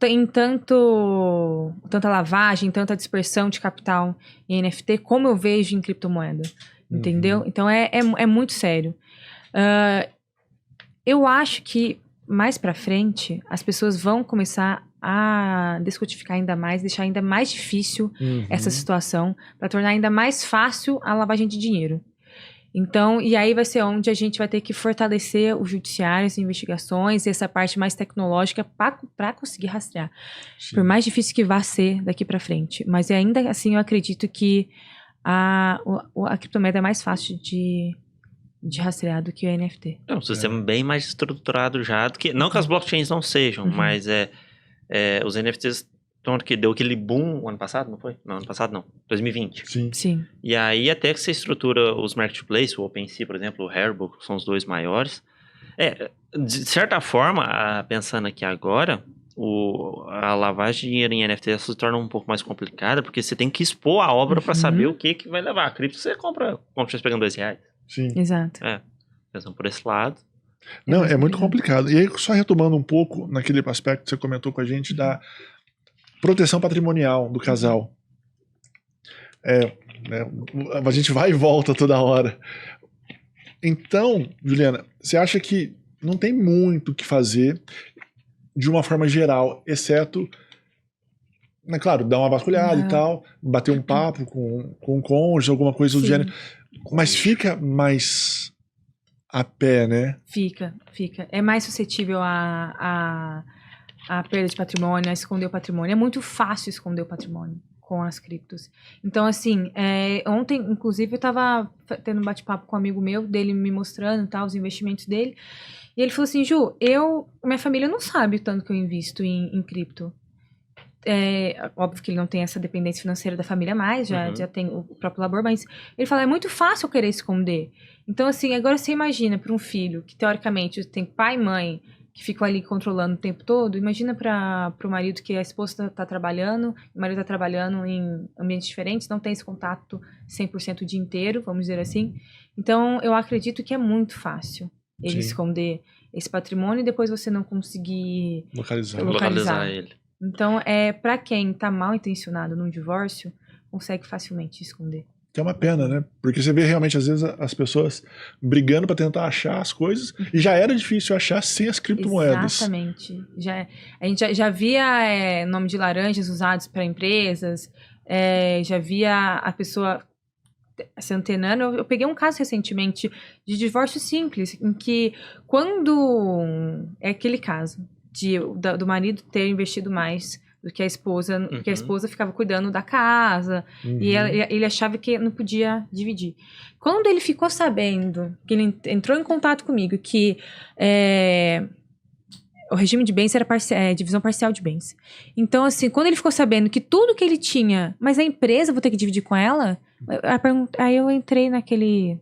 lavagem, tanta dispersão de capital em NFT como eu vejo em criptomoeda. entendeu? Então é muito sério. Eu acho que mais pra frente as pessoas vão começar a descodificar ainda mais, deixar ainda mais difícil essa situação, para tornar ainda mais fácil a lavagem de dinheiro. Então, e aí vai ser onde a gente vai ter que fortalecer o judiciário, as investigações e essa parte mais tecnológica para conseguir rastrear. Sim. Por mais difícil que vá ser daqui para frente. Mas ainda assim eu acredito que a criptomoeda é mais fácil de rastrear do que o NFT. É um sistema bem mais estruturado já do que... Não que as blockchains não sejam, mas os NFTs... Então, que deu aquele boom ano passado, não foi? Não, ano passado não. 2020. Sim. E aí, até que você estrutura os marketplaces, o OpenSea, por exemplo, o Rarible, que são os dois maiores. De certa forma, pensando aqui agora, a lavagem de dinheiro em NFT se torna um pouco mais complicada, porque você tem que expor a obra para saber o que vai levar. A cripto você compra, como você pegando R$2. Sim. Exato. Pensando por esse lado. Não, é muito complicado. E aí, só retomando um pouco naquele aspecto que você comentou com a gente da proteção patrimonial do casal. A gente vai e volta toda hora. Então, Juliana, você acha que não tem muito o que fazer de uma forma geral, exceto, claro, dar uma vasculhada e tal, bater um papo com o cônjuge, alguma coisa do gênero. Mas fica mais a pé, né? Fica. É mais suscetível a perda de patrimônio, a esconder o patrimônio. É muito fácil esconder o patrimônio com as criptos. Então, assim, ontem, inclusive, eu tava tendo um bate-papo com um amigo meu, dele me mostrando os investimentos dele, e ele falou assim, Ju, minha família não sabe o tanto que eu invisto em cripto. Óbvio que ele não tem essa dependência financeira da família mais, já tem o próprio labor, mas ele fala, é muito fácil eu querer esconder. Então, assim, agora você imagina para um filho que, teoricamente, tem pai e mãe, que ficam ali controlando o tempo todo, imagina para o marido que a esposa tá trabalhando, o marido tá trabalhando em ambientes diferentes, não tem esse contato 100% o dia inteiro, vamos dizer assim. Então, eu acredito que é muito fácil ele esconder esse patrimônio e depois você não conseguir localizar ele. Então, para quem tá mal intencionado num divórcio, consegue facilmente esconder. Que é uma pena, né? Porque você vê realmente, às vezes, as pessoas brigando para tentar achar as coisas, e já era difícil achar sem as criptomoedas. Exatamente. A gente já via nome de laranjas usados para empresas, já via a pessoa se antenando. Eu peguei um caso recentemente de divórcio simples, em que quando... É aquele caso do marido ter investido mais do que a esposa, porque a esposa ficava cuidando da casa, e ele achava que não podia dividir. Quando ele ficou sabendo, que ele entrou em contato comigo, que o regime de bens era divisão parcial de bens. Então, assim, quando ele ficou sabendo que tudo que ele tinha, mas a empresa, vou ter que dividir com ela, aí eu entrei naquele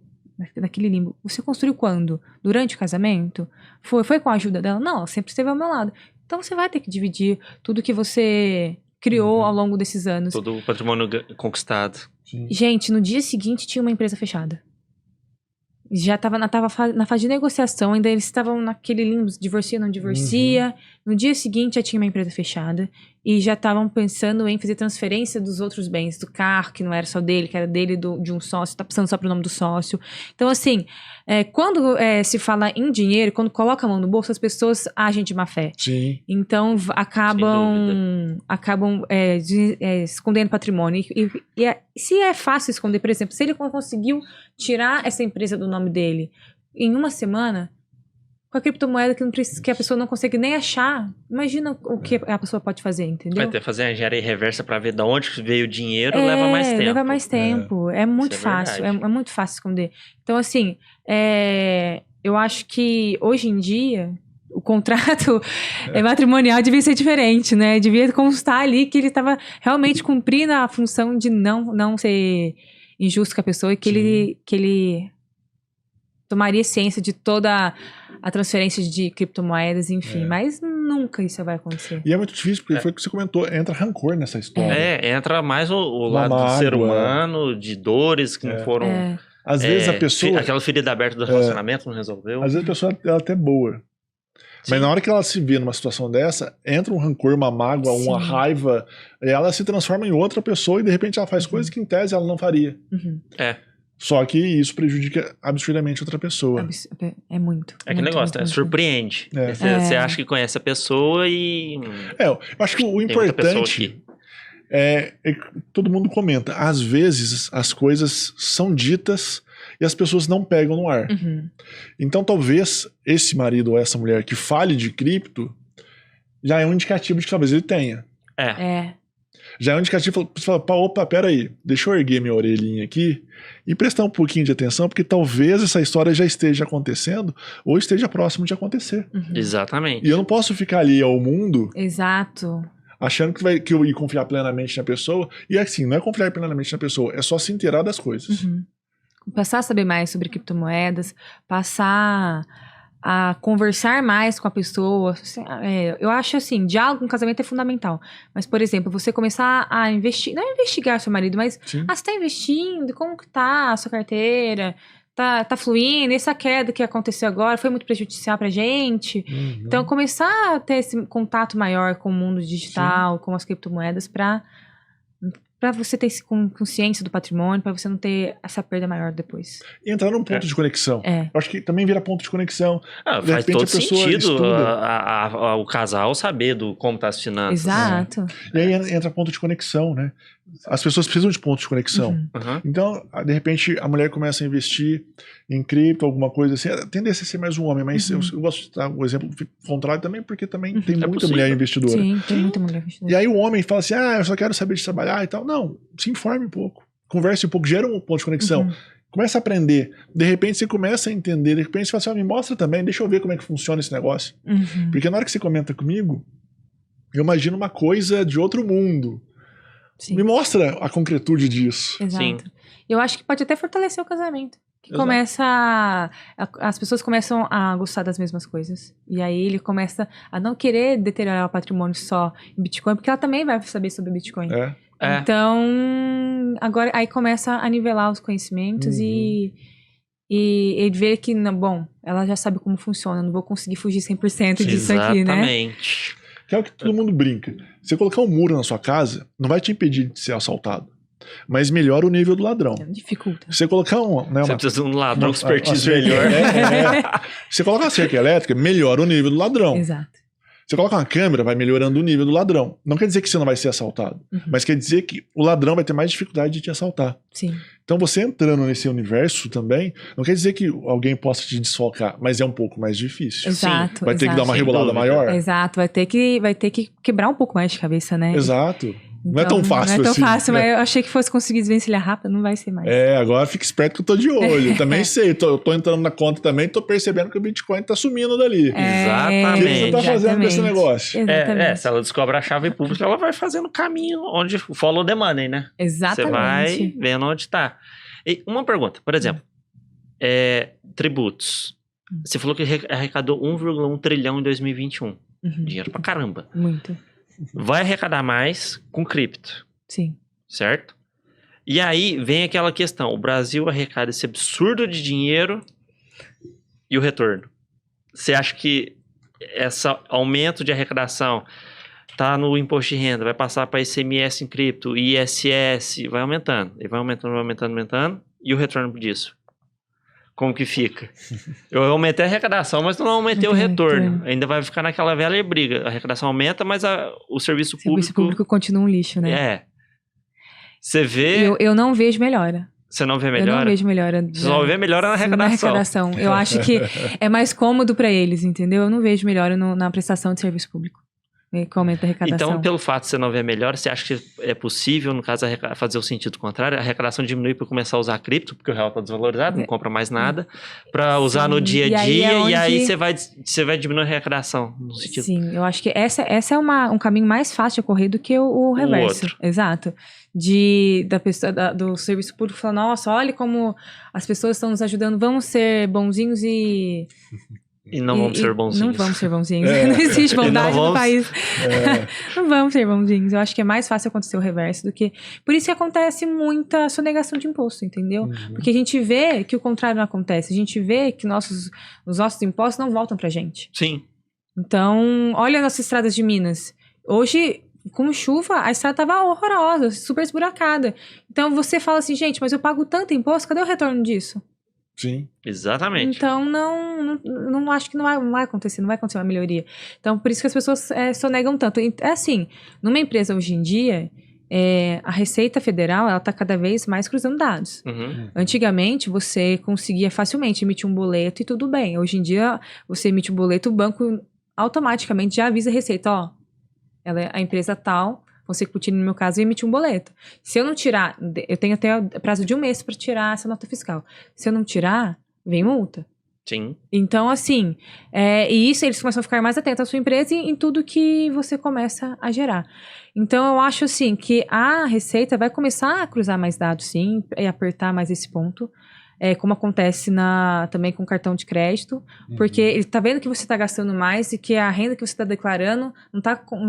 limbo. Você construiu quando? Durante o casamento? Foi com a ajuda dela? Não, ela sempre esteve ao meu lado. Então você vai ter que dividir tudo que você criou ao longo desses anos. Todo o patrimônio conquistado. Sim. Gente, no dia seguinte tinha uma empresa fechada. Já estava na fase de negociação, ainda eles estavam naquele limbo, divorcia, não divorcia. No dia seguinte já tinha uma empresa fechada e já estavam pensando em fazer transferência dos outros bens, do carro, que não era só dele, que era dele de um sócio, tá pensando só pro nome do sócio. Então, assim, quando se fala em dinheiro, quando coloca a mão no bolso, as pessoas agem de má fé. Sim. Então, acabam escondendo patrimônio. Se é fácil esconder, por exemplo, se ele conseguiu tirar essa empresa do nome dele em uma semana, com a criptomoeda que a pessoa não consegue nem achar, imagina o que a pessoa pode fazer, entendeu? Vai ter que fazer a engenharia reversa para ver de onde veio o dinheiro, leva mais tempo. Leva mais tempo. É muito fácil. É muito fácil esconder. Então, assim, eu acho que hoje em dia o contrato matrimonial devia ser diferente, né? Devia constar ali que ele estava realmente cumprindo a função de não ser injusto com a pessoa e que ele tomaria ciência de toda a transferência de criptomoedas, enfim. Mas nunca isso vai acontecer. E é muito difícil, porque foi o que você comentou, entra rancor nessa história. Entra mais o lado do ser humano, de dores que não foram... Às vezes a pessoa... Aquela ferida aberta do relacionamento não resolveu. Às vezes a pessoa ela é até boa. Sim. Mas na hora que ela se vê numa situação dessa, entra um rancor, uma mágoa, uma raiva, ela se transforma em outra pessoa e de repente ela faz coisas que em tese ela não faria. Só que isso prejudica absurdamente outra pessoa. É muito. É aquele negócio, muito, né? muito. Surpreende. É. Você acha que conhece a pessoa e... Eu acho que o Tem outra pessoa importante aqui. é que todo mundo comenta. Às vezes as coisas são ditas e as pessoas não pegam no ar. Uhum. Então talvez esse marido ou essa mulher que fale de cripto já é um indicativo de que talvez ele tenha. Já é um indicativo para você falar, opa, peraí, deixa eu erguer minha orelhinha aqui e prestar um pouquinho de atenção, porque talvez essa história já esteja acontecendo ou esteja próximo de acontecer. Uhum. Exatamente. E eu não posso ficar ali ao mundo Exato. achando que eu ia confiar plenamente na pessoa. E assim, não é confiar plenamente na pessoa, é só se inteirar das coisas. Uhum. Passar a saber mais sobre criptomoedas, passar a conversar mais com a pessoa. Eu acho assim, diálogo no casamento é fundamental. Mas, por exemplo, você começar a investigar, não investigar seu marido, mas Sim. você tá investindo, como que tá a sua carteira? Tá fluindo? Essa queda que aconteceu agora foi muito prejudicial pra gente? Uhum. Então, começar a ter esse contato maior com o mundo digital, com as criptomoedas, pra você ter consciência do patrimônio, pra você não ter essa perda maior depois. E entrar num ponto de conexão. É. Eu acho que também vira ponto de conexão. De Faz repente todo a pessoa sentido estuda. o casal saber como tá as finanças. Exato. E aí entra ponto de conexão, né? As pessoas precisam de pontos de conexão. Uhum. Uhum. Então, de repente, a mulher começa a investir em cripto, alguma coisa assim. Tende a ser mais um homem, mas eu gosto de dar um exemplo contrário também, porque também tem muita possível. mulher investidora. Sim, tem muita mulher investidora. E aí o homem fala assim, eu só quero saber de trabalhar e tal. Não, se informe um pouco. Converse um pouco, gera um ponto de conexão. Uhum. Começa a aprender. De repente você começa a entender. De repente você fala assim, me mostra também, deixa eu ver como é que funciona esse negócio. Uhum. Porque na hora que você comenta comigo, eu imagino uma coisa de outro mundo. Sim. Me mostra a concretude disso. Exato. Sim. Eu acho que pode até fortalecer o casamento. Que Exato. as pessoas começam a gostar das mesmas coisas. E aí ele começa a não querer deteriorar o patrimônio só em Bitcoin, porque ela também vai saber sobre Bitcoin. É. Então, agora aí começa a nivelar os conhecimentos e ver que, bom, ela já sabe como funciona, não vou conseguir fugir 100% disso aqui, né? Exatamente. Que é o que todo mundo brinca. Você colocar um muro na sua casa, não vai te impedir de ser assaltado. Mas melhora o nível do ladrão. Dificulta. Você colocar Você precisa de um ladrão com expertise uma cerca melhor. Você coloca uma cerca elétrica, melhora o nível do ladrão. Exato. Você coloca uma câmera, vai melhorando o nível do ladrão. Não quer dizer que você não vai ser assaltado, mas quer dizer que o ladrão vai ter mais dificuldade de te assaltar. Sim. Então você entrando nesse universo também, não quer dizer que alguém possa te desfocar, mas é um pouco mais difícil. Exato. Vai ter que dar uma Sem rebolada dúvida. maior. Exato, vai ter que quebrar um pouco mais de cabeça, né? Exato. Não é tão fácil Não é tão assim. fácil, né? mas eu achei que fosse conseguir desvencilhar rápido, não vai ser mais. Agora fica esperto que eu tô de olho. Também sei, eu tô entrando na conta também, tô percebendo que o Bitcoin tá sumindo dali. O que você tá fazendo com esse negócio? Exatamente. Se ela descobre a chave pública, ela vai fazendo o caminho onde follow the money, né? Exatamente. Você vai vendo onde tá. E uma pergunta, por exemplo, tributos. Você falou que arrecadou 1,1 trilhão em 2021. Dinheiro pra caramba. Muito. Vai arrecadar mais com cripto, Sim. certo? E aí vem aquela questão, o Brasil arrecada esse absurdo de dinheiro e o retorno. Você acha que esse aumento de arrecadação tá no imposto de renda, vai passar para ICMS em cripto, ISS, vai aumentando, e vai aumentando, e o retorno disso? Como que fica? Eu aumentei a arrecadação, mas não aumentei o retorno. Ainda vai ficar naquela velha briga. A arrecadação aumenta, mas o serviço público... O serviço público continua um lixo, né? Você vê... Eu não vejo melhora. Você não vê melhora? Eu não vejo melhora. Você só vê melhora na arrecadação. Eu acho que é mais cômodo para eles, entendeu? Eu não vejo melhora na prestação de serviço público. Com o aumento da arrecadação. Então, pelo fato de você não ver melhor, você acha que é possível, no caso, fazer o sentido contrário? A arrecadação diminuir para começar a usar cripto, porque o real está desvalorizado, não compra mais nada, para usar no dia a dia, e aí você vai diminuir a arrecadação. No sentido... Sim, eu acho que essa é um caminho mais fácil de ocorrer do que o reverso. O outro. Exato. Da pessoa, do serviço público falar, nossa, olha como as pessoas estão nos ajudando, vamos ser bonzinhos e não vamos ser bonzinhos. Não vamos ser bonzinhos. Não existe bondade no país. Não vamos ser bonzinhos. Eu acho que é mais fácil acontecer o reverso do que... Por isso que acontece muita sonegação de imposto, entendeu? Porque a gente vê que o contrário não acontece. A gente vê que os nossos impostos não voltam pra gente. Sim. Então, olha as nossas estradas de Minas. Hoje com chuva, a estrada tava horrorosa, super esburacada. Então você fala assim, gente, mas eu pago tanto imposto, cadê o retorno disso? Sim. Exatamente. Então, não acho que não vai acontecer uma melhoria. Então, por isso que as pessoas sonegam tanto. É assim, numa empresa hoje em dia, a Receita Federal, ela tá cada vez mais cruzando dados. Uhum. Antigamente, você conseguia facilmente emitir um boleto e tudo bem. Hoje em dia, você emite um boleto, o banco automaticamente já avisa a Receita, ó, ela é a empresa tal, você que no meu caso, emitir um boleto. Se eu não tirar, eu tenho até prazo de 1 mês para tirar essa nota fiscal. Se eu não tirar, vem multa. Sim. Então, assim, e isso eles começam a ficar mais atentos à sua empresa e em tudo que você começa a gerar. Então, eu acho, assim, que a Receita vai começar a cruzar mais dados, sim, e apertar mais esse ponto. Como acontece também com cartão de crédito, porque ele está vendo que você está gastando mais e que a renda que você está declarando não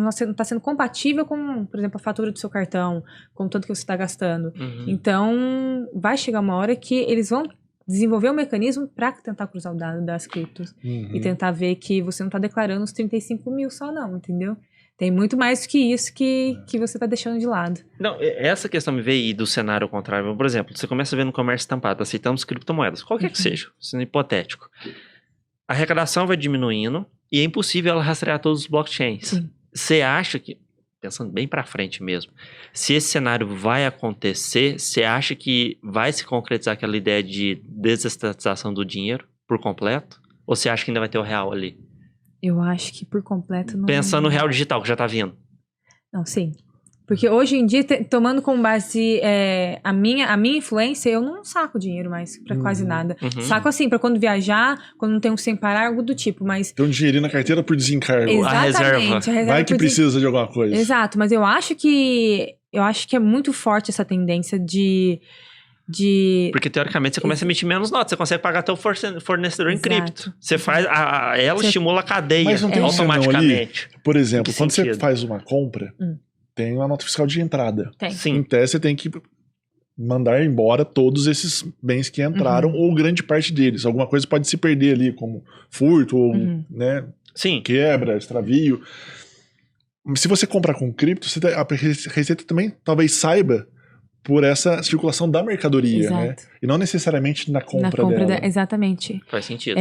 está sendo compatível com, por exemplo, a fatura do seu cartão, com o tanto que você está gastando. Uhum. Então, vai chegar uma hora que eles vão desenvolver um mecanismo para tentar cruzar o dado das criptos e tentar ver que você não está declarando os 35 mil só não, entendeu? Tem muito mais que isso que você está deixando de lado. Não, essa questão me veio aí do cenário contrário. Por exemplo, você começa a ver no comércio estampado, aceitamos criptomoedas, qualquer que seja, sendo hipotético. A arrecadação vai diminuindo e é impossível ela rastrear todos os blockchains. Sim. Você acha que, pensando bem pra frente mesmo, se esse cenário vai acontecer, você acha que vai se concretizar aquela ideia de desestatização do dinheiro por completo? Ou você acha que ainda vai ter o real ali? Eu acho que por completo não... Pensando no real digital, que já tá vindo. Não, sim. Porque hoje em dia, tomando como base a minha influência, eu não saco dinheiro mais pra quase nada. Uhum. Saco assim, pra quando viajar, quando não tem um sem parar, algo do tipo, mas... Tem um dinheirinho na carteira por desencargo. Exatamente. A reserva. Vai que precisa de alguma coisa. Exato, mas eu acho que é muito forte essa tendência de... Porque teoricamente você começa a emitir menos notas, você consegue pagar até o fornecedor em Exato. cripto. Você faz, ela estimula a cadeia Mas não tem um senão automaticamente. ali? Por exemplo, Em que quando você sentido? faz uma compra, tem uma nota fiscal de entrada. Tem. Em Sim. tese, você tem que mandar embora todos esses bens que entraram, ou grande parte deles. Alguma coisa pode se perder ali, como furto, ou né, Sim. quebra, extravio. Se você comprar com cripto, a Receita também talvez saiba por essa circulação da mercadoria, né? Exato. E não necessariamente na compra dela. Exatamente. Faz sentido.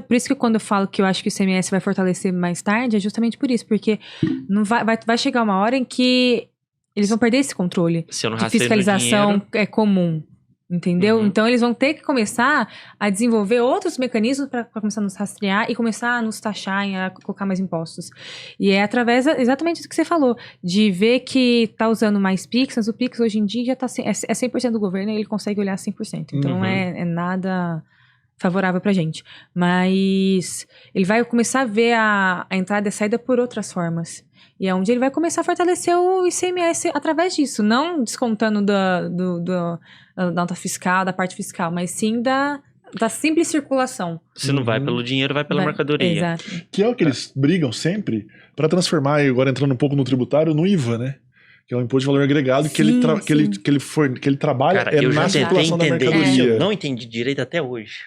Por isso que quando eu falo que eu acho que o ICMS vai fortalecer mais tarde, é justamente por isso, porque não vai chegar uma hora em que eles vão perder esse controle Se eu não de rastreio fiscalização dinheiro, comum, entendeu? Uhum. Então eles vão ter que começar a desenvolver outros mecanismos para começar a nos rastrear e começar a nos taxar e a colocar mais impostos. E é através exatamente do que você falou, de ver que tá usando mais Pix, mas o Pix hoje em dia já tá é 100% do governo e ele consegue olhar 100%. Então é nada favorável pra gente. Mas ele vai começar a ver a entrada e a saída por outras formas. E é onde ele vai começar a fortalecer o ICMS através disso. Não descontando da nota fiscal, da parte fiscal, mas sim da simples circulação. se não vai pelo dinheiro, vai pela mercadoria. Exato. Que é o que eles brigam sempre para transformar, e agora entrando um pouco no tributário, no IVA, né? Que é o imposto de valor agregado, que ele trabalha Cara, eu na já tentei circulação da entender mercadoria. isso, eu não entendi direito até hoje.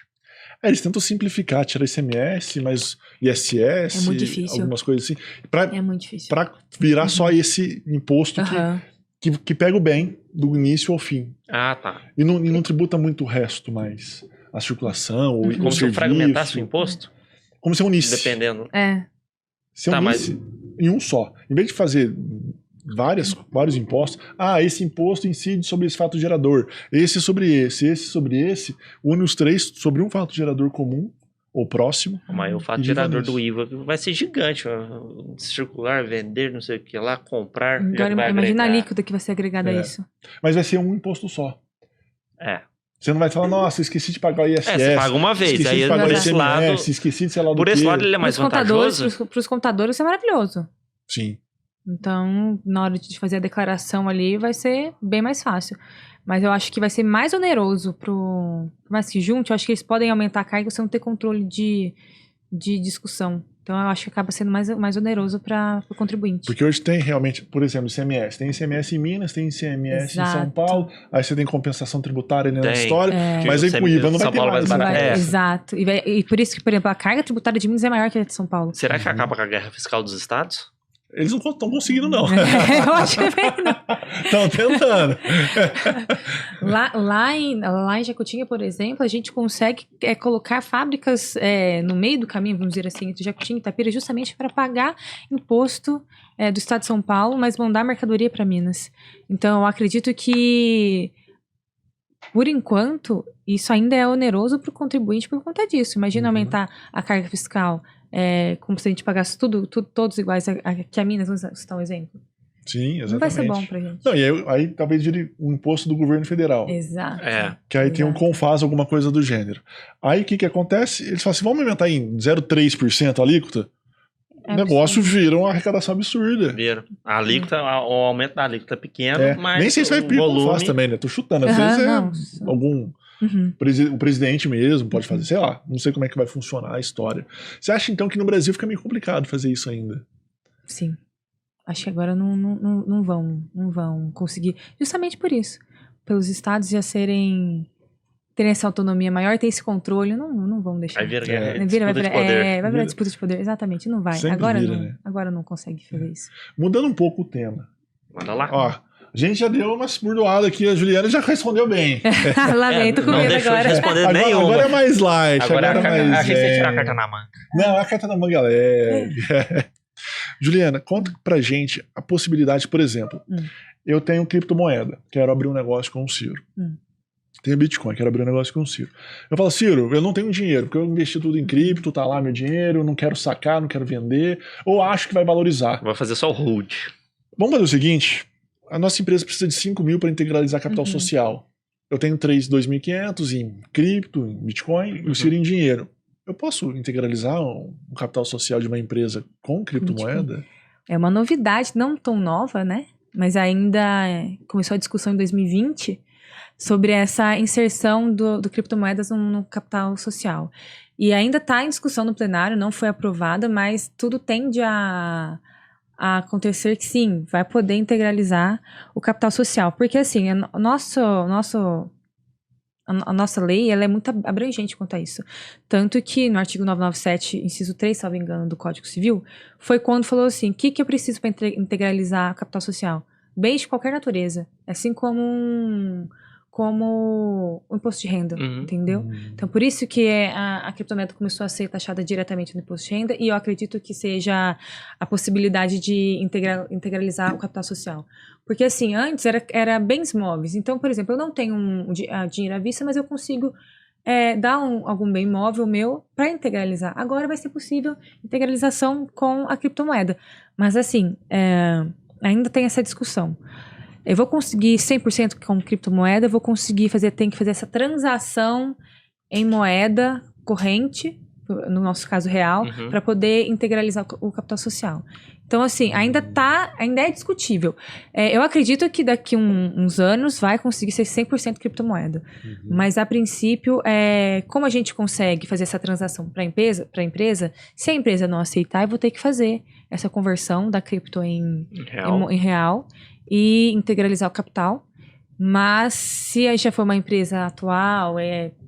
Eles tentam simplificar, tirar ICMS, mas ISS, É muito difícil. algumas coisas assim, pra É muito difícil. virar só esse imposto Aham. que pega o bem do início ao fim. Ah, tá. E não tributa muito o resto mais. A circulação, o Como se eu fragmentasse o imposto? Como se unisse. Dependendo. Se Tá, unisse em um só. Em vez de fazer vários impostos, esse imposto incide sobre esse fato gerador, esse sobre esse sobre esse, une os três sobre um fato gerador comum, ou próximo. Mas o fato E gerador viva do IVA vai ser gigante. Circular, vender, não sei o que lá, comprar. Agora vai imagina a agregar. líquida que vai ser agregada a isso. Mas vai ser um imposto só. É. Você não vai falar, nossa, esqueci de pagar o ISS. Você paga uma vez. Esqueci Aí de pagar o por esse lado. ICMS, esqueci de sei lá do Por esse quê. lado, ele é mais vantajoso. Para os contadores, isso é maravilhoso. Sim. Então, na hora de fazer a declaração ali, vai ser bem mais fácil. Mas eu acho que vai ser mais oneroso por mais que junte, eu acho que eles podem aumentar a carga e você não ter controle de discussão. Então, eu acho que acaba sendo mais oneroso para o contribuinte. Porque hoje tem realmente, por exemplo, ICMS. Tem ICMS em Minas, tem ICMS em São Exato. Paulo, aí você tem compensação tributária na Tem. história, É. mas aí com o IVA não vai São ter Paulo mais. vai né? barato. É. Exato. E por isso que, por exemplo, a carga tributária de Minas é maior que a de São Paulo. Será que acaba com a guerra fiscal dos estados? Eles não estão conseguindo, não. Eu acho que não. Estão tentando. Lá em Jacutinga, por exemplo, a gente consegue colocar fábricas no meio do caminho, vamos dizer assim, entre Jacutinga e Itapira, justamente para pagar imposto do estado de São Paulo, mas mandar mercadoria para Minas. Então, eu acredito que, por enquanto, isso ainda é oneroso para o contribuinte por conta disso. Imagina aumentar a carga fiscal, como se a gente pagasse todos iguais que a Minas, vamos citar um exemplo. Sim, exatamente. Não vai ser bom pra gente. Não, e aí talvez vire um imposto do governo federal. Exato. Que aí tem um CONFAS, alguma coisa do gênero. Aí o que acontece? Eles falam assim, vamos aumentar em 0,3% a alíquota? O negócio vira uma arrecadação absurda. Vira. A alíquota, o aumento da alíquota é pequeno, mas nem sei se vai pedir CONFAS também, né? Tô chutando. Às vezes algum... O presidente mesmo pode fazer, sei lá, não sei como é que vai funcionar a história. Você acha então que no Brasil fica meio complicado fazer isso ainda? Sim. Acho que agora não vão conseguir. Justamente por isso. Pelos estados já terem essa autonomia maior, ter esse controle, não vão deixar. Vai virar disputa de poder. Vai virar disputa de poder, exatamente, não vai. Sempre Agora vira, não. né? Agora não consegue fazer isso. Mudando um pouco o tema. Manda lá. Ó, a gente já deu umas burdoadas aqui, a Juliana já respondeu bem. Lamento com não medo deixou agora. de responder nenhuma. Agora é mais light. Agora é mais a gente vai tirar a carta na manga. Não, a carta na manga é leve. Juliana, conta pra gente a possibilidade, por exemplo, eu tenho criptomoeda, quero abrir um negócio com o Ciro. Tenho Bitcoin, quero abrir um negócio com o Ciro. Eu falo, Ciro, eu não tenho dinheiro, porque eu investi tudo em cripto, tá lá meu dinheiro, não quero sacar, não quero vender, ou acho que vai valorizar. Vai fazer só o hold. Vamos fazer o seguinte, a nossa empresa precisa de 5 mil para integralizar capital social. Eu tenho 2.500 em cripto, em Bitcoin, e o Ciro em dinheiro. Eu posso integralizar um capital social de uma empresa com criptomoeda? É uma novidade, não tão nova, né? Mas ainda começou a discussão em 2020 sobre essa inserção do criptomoedas no capital social. E ainda está em discussão no plenário, não foi aprovada, mas tudo tende a acontecer que sim, vai poder integralizar o capital social. Porque assim, a nossa lei, ela é muito abrangente quanto a isso. Tanto que no artigo 997, inciso 3, salvo engano, do Código Civil, foi quando falou assim, o que eu preciso para integralizar o capital social? Bens de qualquer natureza. Assim como o imposto de renda, entendeu? Então, por isso que a criptomoeda começou a ser taxada diretamente no imposto de renda, e eu acredito que seja a possibilidade de integralizar o capital social. Porque, assim, antes era bens móveis. Então, por exemplo, eu não tenho dinheiro à vista, mas eu consigo dar algum bem móvel meu para integralizar. Agora vai ser possível integralização com a criptomoeda. Mas, assim, ainda tem essa discussão. Eu vou conseguir 100% com criptomoeda, eu vou conseguir tem que fazer essa transação em moeda corrente, no nosso caso real, para poder integralizar o capital social. Então, assim, ainda é discutível. Eu acredito que daqui uns anos vai conseguir ser 100% criptomoeda. Mas, a princípio, como a gente consegue fazer essa transação para a empresa, se a empresa não aceitar, eu vou ter que fazer essa conversão da cripto em real e integralizar o capital. Mas se a gente já for uma empresa atual,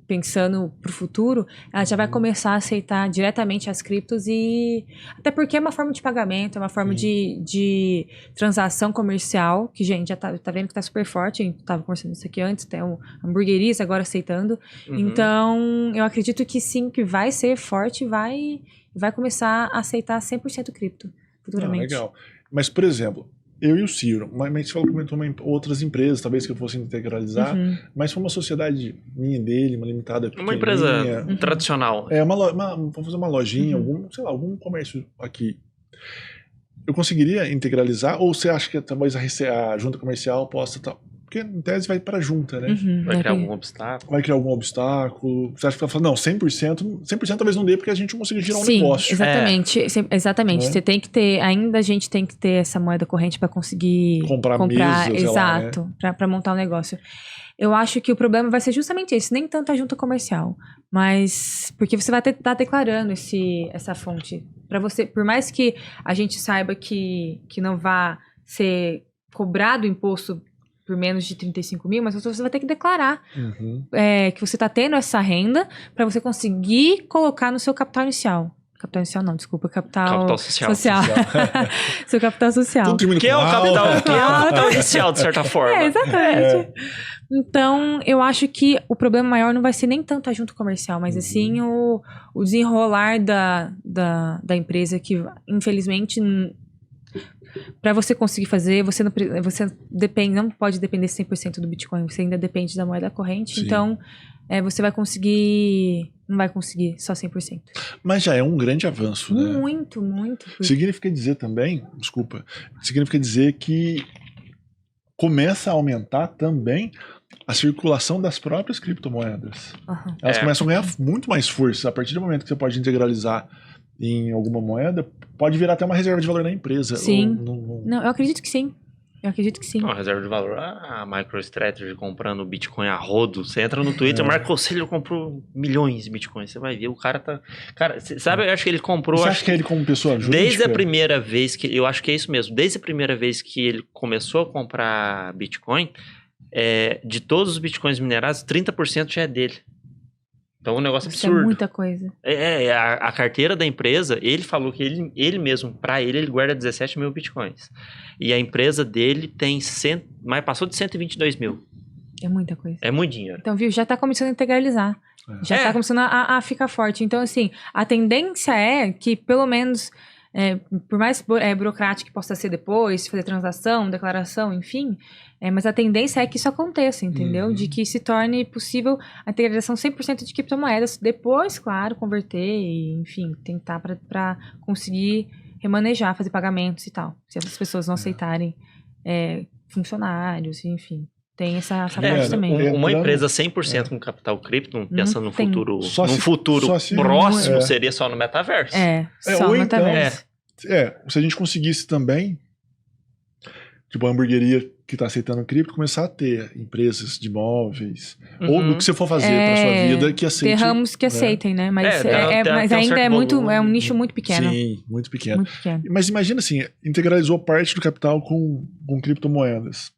pensando para o futuro, ela já vai começar a aceitar diretamente as criptos, e até porque é uma forma de pagamento, é uma forma de transação comercial, que, gente, já tá vendo que está super forte. A gente estava conversando isso aqui antes, tem hamburguerias agora aceitando. Então, eu acredito que sim, que vai ser forte, vai começar a aceitar 100% cripto futuramente. Legal. Mas, por exemplo, eu e o Ciro, mas você falou que comentou outras empresas, talvez que eu fosse integralizar, mas foi uma sociedade minha e dele, uma limitada pequenininha. Uma empresa tradicional. Vamos fazer uma lojinha, algum comércio aqui. Eu conseguiria integralizar, ou você acha que talvez a junta comercial possa... Porque, em tese, vai para a junta, né? Vai criar algum obstáculo? Vai criar algum obstáculo? Você acha que ela fala, não, 100% talvez não dê, porque a gente não consegue girar um negócio. Exatamente. Exatamente. Você tem que ter, ainda a gente tem que ter essa moeda corrente para conseguir comprar mesas, exato, né? Para montar um negócio. Eu acho que o problema vai ser justamente esse, nem tanto a junta comercial, mas porque você vai estar declarando essa fonte. Para você, por mais que a gente saiba que não vá ser cobrado imposto por menos de 35 mil, mas você vai ter que declarar que você está tendo essa renda para você conseguir colocar no seu capital inicial. Capital inicial não, desculpa, capital social. Seu capital social. Tudo termina Que é com o alta. capital inicial, de certa forma. Exatamente. Então, eu acho que o problema maior não vai ser nem tanto a junta comercial, mas assim o desenrolar da empresa que, infelizmente, para você conseguir fazer, você não pode depender 100% do Bitcoin, você ainda depende da moeda corrente, Sim. então você não vai conseguir só 100%. Mas já é um grande avanço, né? Muito, muito. Significa dizer também, significa dizer que começa a aumentar também a circulação das próprias criptomoedas. Uhum. Elas começam a ganhar muito mais força. A partir do momento que você pode integralizar em alguma moeda, pode virar até uma reserva de valor na empresa. Sim. Ou Não, eu acredito que sim. Não, reserva de valor, a MicroStrategy comprando Bitcoin a rodo. Você entra no Twitter, o Marco Conselho comprou milhões de Bitcoins. Você vai ver, o cara tá... Cara, sabe, eu acho que ele comprou... Você acha que ele como pessoa jurídica? Desde a primeira vez que... Eu acho que é isso mesmo. Desde a primeira vez que ele começou a comprar Bitcoin, de todos os Bitcoins minerados, 30% já é dele. Então, é um negócio absurdo. É muita coisa. A carteira da empresa, ele falou que ele mesmo, pra ele guarda 17 mil Bitcoins. E a empresa dele tem mas passou de 122 mil. É muita coisa. É muito dinheiro. Então, viu, já tá começando a integralizar. Já tá começando a ficar forte. Então, assim, a tendência é que, pelo menos, por mais burocrático que possa ser depois, fazer transação, declaração, enfim, mas a tendência é que isso aconteça, entendeu? De que se torne possível a integração 100% de criptomoedas. Depois, claro, converter e, enfim, tentar para conseguir remanejar, fazer pagamentos e tal. Se as pessoas não aceitarem funcionários, enfim. Tem essa parte também. Uma empresa 100% com capital cripto, pensando num futuro, se próximo, seria só no metaverso. Só no metaverso. Se a gente conseguisse também, tipo, a hamburgueria que está aceitando cripto, começar a ter empresas de imóveis, ou do que você for fazer para sua vida, que aceite. Ter ramos que aceitem, né? Mas, mas ainda é um nicho muito pequeno. Sim, muito pequeno. Muito pequeno. Mas imagina assim, integralizou parte do capital com criptomoedas.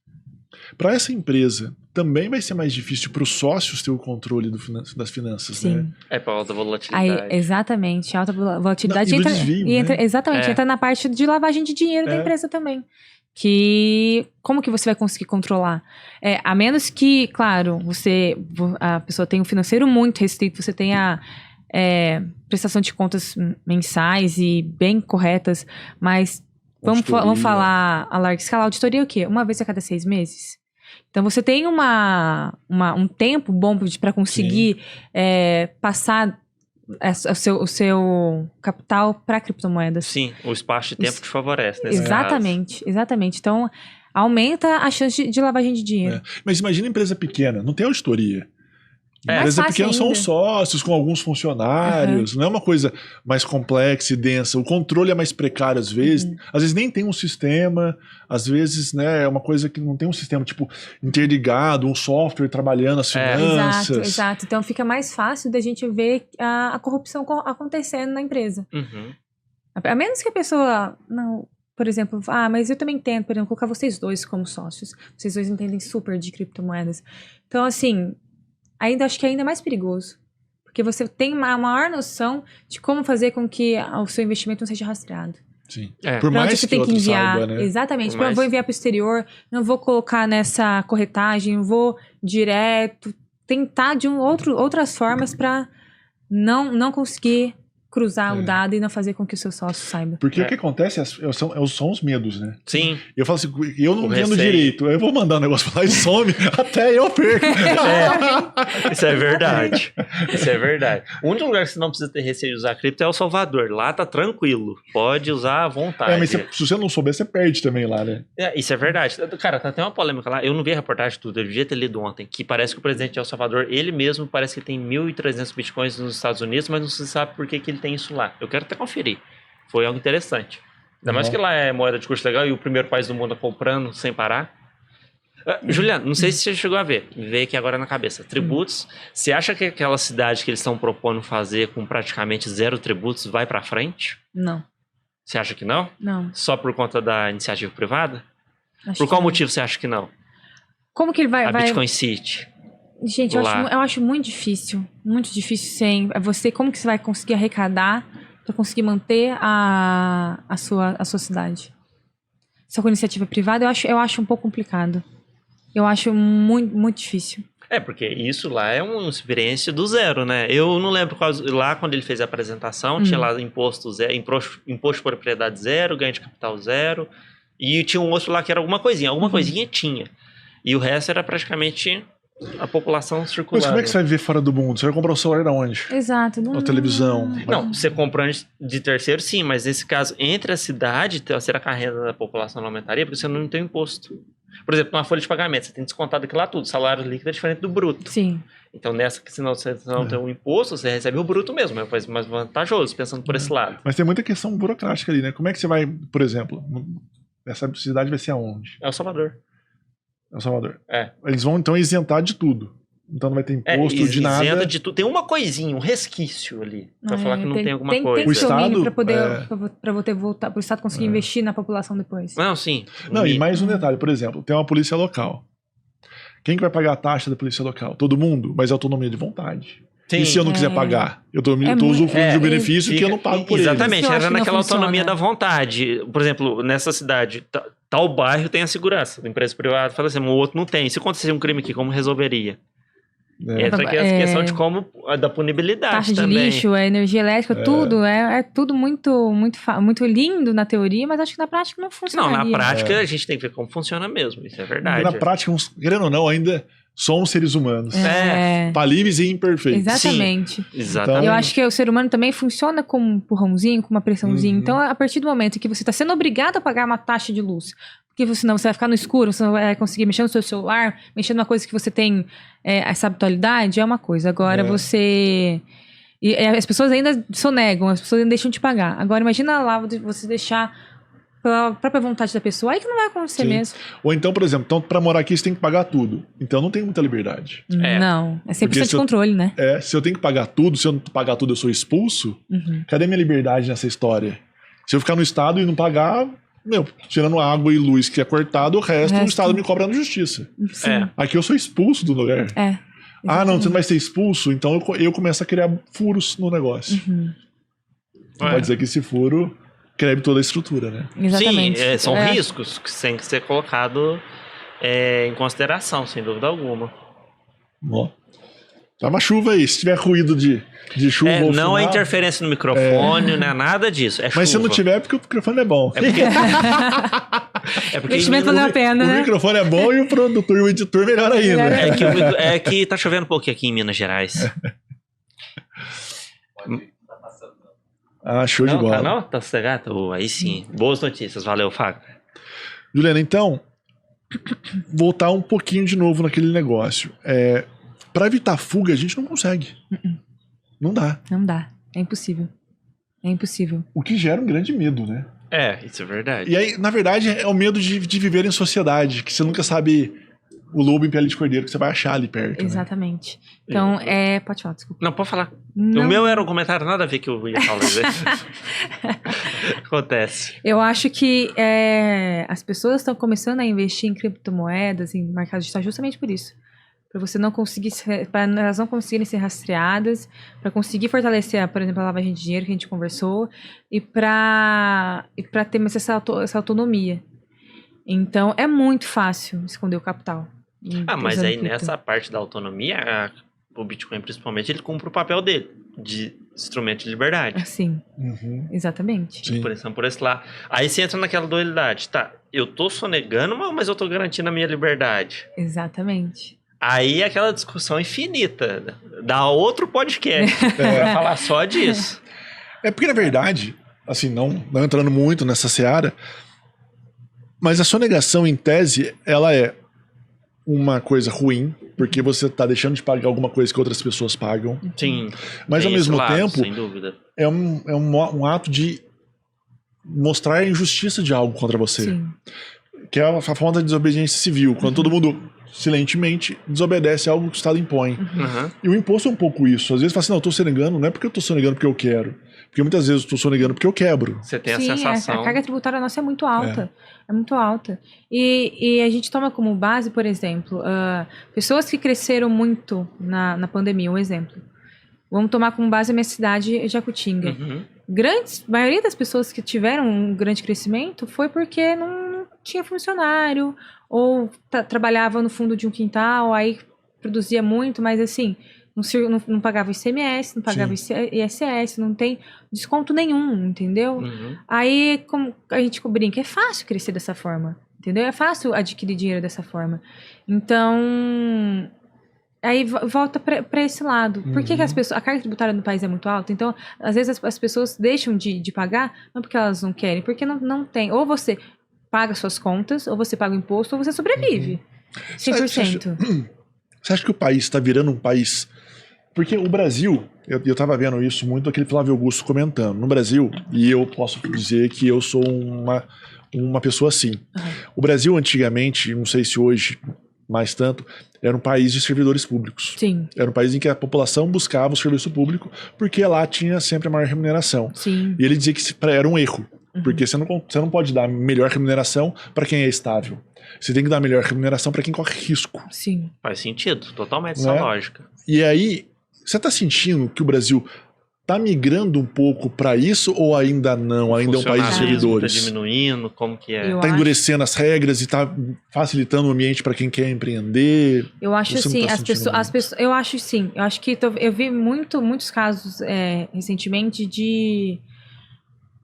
Para essa empresa, também vai ser mais difícil para os sócios ter o controle das finanças, Sim. né? Para alta volatilidade. Exatamente, alta volatilidade. E do desvio, né? Exatamente, entra na parte de lavagem de dinheiro da empresa também. Como que você vai conseguir controlar? A menos que, claro, a pessoa tenha um financeiro muito restrito, você tenha prestação de contas mensais e bem corretas, mas vamos falar a larga escala. Auditoria é o quê? Uma vez a cada 6 meses? Então, você tem um tempo bom para conseguir passar o seu capital para criptomoedas. Sim, o espaço de tempo te favorece nesse Exatamente. Então, aumenta a chance de lavagem de dinheiro. Mas imagina empresa pequena, não tem auditoria. Empresa pequena são os sócios com alguns funcionários, não é uma coisa mais complexa e densa. O controle é mais precário às vezes. Às vezes nem tem um sistema, às vezes, né, é uma coisa que não tem um sistema tipo interligado, um software trabalhando as finanças. Exato. Então fica mais fácil da gente ver a corrupção acontecendo na empresa. A menos que a pessoa por exemplo, mas eu também entendo, por exemplo, colocar vocês dois como sócios. Vocês dois entendem super de criptomoedas. Então, assim, acho que é ainda mais perigoso. Porque você tem uma maior noção de como fazer com que o seu investimento não seja rastreado. Sim. Por mais você que tem que enviar, saiba, né? Exatamente. Eu vou enviar para o exterior, não vou colocar nessa corretagem, vou direto. Tentar de outras formas para não conseguir cruzar o dado e não fazer com que o seu sócio saiba. Porque o que acontece são os medos, né? Sim. Eu falo assim, eu não entendo direito, eu vou mandar um negócio pra lá e some, até eu perco. Isso é verdade. O único lugar que você não precisa ter receio de usar cripto é El Salvador. Lá tá tranquilo. Pode usar à vontade. Mas se você não souber, você perde também lá, né? Isso é verdade. Cara, tá até uma polêmica lá. Eu não vi a reportagem tudo, eu devia ter lido ontem, que parece que o presidente de El Salvador, ele mesmo parece que tem 1.300 bitcoins nos Estados Unidos, mas não se sabe por que ele tem isso lá. Eu quero até conferir. Foi algo interessante. Ainda mais que lá é moeda de curso legal e o primeiro país do mundo comprando sem parar. Juliano, não sei se você chegou a ver. Veio aqui agora na cabeça. Tributos. Você acha que aquela cidade que eles estão propondo fazer com praticamente 0 tributos vai pra frente? Não. Você acha que não? Não. Só por conta da iniciativa privada? Acho por qual motivo você acha que não? Como que ele vai... Bitcoin City. Gente, eu acho muito difícil sem você. Como que você vai conseguir arrecadar para conseguir manter a sua cidade. Só com iniciativa privada, eu acho um pouco complicado. Eu acho muito, muito difícil. Porque isso lá é uma experiência do zero, né? Eu não lembro lá quando ele fez a apresentação, tinha lá imposto zero, imposto de propriedade zero, ganho de capital zero, e tinha um outro lá que era alguma coisinha tinha. E o resto era praticamente a população circulando. Mas como é que você vai viver fora do mundo? Você vai comprar o celular aonde? Exato. Na televisão? Não, você comprando de terceiro, sim, mas nesse caso, entre a cidade, será que a renda da população não aumentaria? Porque você não tem imposto. Por exemplo, numa folha de pagamento, você tem descontado aquilo lá tudo. Salário líquido é diferente do bruto. Sim. Então, nessa que senão você não tem um imposto, você recebe o bruto mesmo. É mais vantajoso, pensando por esse lado. Mas tem muita questão burocrática ali, né? Como é que você vai, por exemplo, essa cidade vai ser aonde? É o Salvador. É o Salvador. É. Eles vão, então, isentar de tudo. Então não vai ter imposto de nada. Isenta de tudo. Tem uma coisinha, um resquício ali, pra falar que não tem alguma coisa. Tem que ter O domínio Estado, para poder voltar, para o Estado conseguir investir na população depois. Não, sim. Não, e mais um detalhe, por exemplo, tem uma polícia local. Quem que vai pagar a taxa da polícia local? Todo mundo, mas é autonomia de vontade. Sim. E se eu não quiser pagar? Eu tô usufruindo de um benefício que eu não pago por exatamente, ele. era naquela autonomia funciona. da vontade. Por exemplo, nessa cidade, tal bairro tem a segurança da empresa privada. Fala assim, o outro não tem. Se acontecer um crime aqui, como resolveria? Entra aqui a questão de como, da punibilidade taxa de também. lixo, energia elétrica, tudo. É tudo muito lindo na teoria, mas acho que na prática não funciona. Não, na prática a gente tem que ver como funciona mesmo. Isso é verdade. Na prática, querendo ou não, ainda somos seres humanos. É. Falíveis e imperfeitos. Exatamente. Sim, exatamente. Eu acho que o ser humano também funciona como um empurrãozinho, com uma pressãozinha. Então, a partir do momento que você está sendo obrigado a pagar uma taxa de luz, porque senão você vai ficar no escuro, você não vai conseguir mexer no seu celular, mexer numa coisa que você tem essa habitualidade, é uma coisa. Agora você... E as pessoas ainda sonegam, as pessoas ainda deixam de pagar. Agora, imagina lá você deixar pela própria vontade da pessoa, aí que não vai acontecer mesmo. Ou então, por exemplo, pra morar aqui você tem que pagar tudo. Então não tem muita liberdade. Não, é 100% de controle, né? Se eu tenho que pagar tudo, se eu não pagar tudo eu sou expulso, cadê minha liberdade nessa história? Se eu ficar no estado e não pagar, tirando água e luz que é cortado, o resto o estado me cobra na justiça. Sim. Aqui eu sou expulso do lugar. Não, você não vai ser expulso, então eu começo a criar furos no negócio. Pode dizer que esse furo quebre toda a estrutura, né? Exatamente. Sim, são riscos que têm que ser colocados em consideração, sem dúvida alguma. Ó. Tá uma chuva aí, se tiver ruído de chuva ou não final, é interferência no microfone, não é nada disso. É mas chuva. se não tiver, é porque o microfone é bom. É porque O investimento valeu a pena, O né? microfone é bom e o produtor e o editor melhor ainda. É que tá chovendo um pouquinho aqui em Minas Gerais. Show de bola. Não? Tá sossegado? Aí sim. Boas notícias. Valeu, Fábio. Juliana, então, voltar um pouquinho de novo naquele negócio. Para evitar fuga, a gente não consegue. Não dá. Não dá. É impossível. É impossível. O que gera um grande medo, né? Isso é verdade. E aí, na verdade, é o medo de viver em sociedade, que você nunca sabe o lobo em pele de cordeiro que você vai achar ali perto. Exatamente. Né? Então, pode falar, desculpa. Não, pode falar. Não. O meu era um comentário nada a ver que eu ia falar. Acontece. Eu acho que as pessoas estão começando a investir em criptomoedas, em mercado digital, justamente por isso. Para você não conseguir, para elas não conseguirem ser rastreadas, para conseguir fortalecer, por exemplo, a lavagem de dinheiro que a gente conversou, e para ter mais essa autonomia. Então, é muito fácil esconder o capital. Mas aí nessa parte da autonomia, o Bitcoin principalmente, ele cumpre o papel dele, de instrumento de liberdade. Sim, exatamente. Sim. Por esse lado. Aí você entra naquela dualidade. Tá, eu tô sonegando, mas eu tô garantindo a minha liberdade. Exatamente. Aí é aquela discussão infinita. Dá outro podcast pra falar só disso. Porque, na verdade, assim, não entrando muito nessa seara, mas a sonegação, em tese, ela é uma coisa ruim, porque você tá deixando de pagar alguma coisa que outras pessoas pagam. Sim. Mas, ao mesmo tempo, sem dúvida. é um ato de mostrar a injustiça de algo contra você. Sim. Que é a forma da desobediência civil. Quando todo mundo silentemente desobedece a algo que o Estado impõe. E o imposto é um pouco isso. Às vezes fala assim, não, eu tô sonegando, não é porque eu tô sonegando porque eu quero. Porque muitas vezes eu tô sonegando porque eu quebro. Você tem a sensação. A carga tributária nossa é muito alta. É muito alta. E a gente toma como base, por exemplo, pessoas que cresceram muito na pandemia, um exemplo. Vamos tomar como base a minha cidade, Jacutinga. maioria das pessoas que tiveram um grande crescimento foi porque não tinha funcionário, ou trabalhava no fundo de um quintal, aí produzia muito, mas assim, não pagava ICMS, não pagava ISS, não tem desconto nenhum, entendeu? Uhum. Aí, como a gente brinca, é fácil crescer dessa forma, entendeu? É fácil adquirir dinheiro dessa forma. Então, aí volta para esse lado. Por que as pessoas, a carga tributária no país é muito alta? Então, às vezes as pessoas deixam de pagar, não porque elas não querem, porque não tem. Ou você paga suas contas, ou você paga o imposto, ou você sobrevive. 100%. Você acha que o país está virando um país... Porque o Brasil, eu tava vendo isso muito, aquele Flávio Augusto comentando. No Brasil, e eu posso dizer que eu sou uma pessoa assim. O Brasil, antigamente, não sei se hoje mais tanto, era um país de servidores públicos. Sim. Era um país em que a população buscava o serviço público porque lá tinha sempre a maior remuneração. Sim. E ele dizia que era um erro. Porque você não pode dar melhor remuneração para quem é estável. Você tem que dar melhor remuneração para quem corre risco. Sim. Faz sentido, totalmente essa lógica. E aí, você tá sentindo que o Brasil tá migrando um pouco para isso ou ainda não? Ainda é um país de servidores? Tá diminuindo, como que é? Tá endurecendo as regras e tá facilitando o ambiente para quem quer empreender? Eu acho assim, as pessoas, eu acho sim. Eu acho que eu vi muitos casos recentemente de...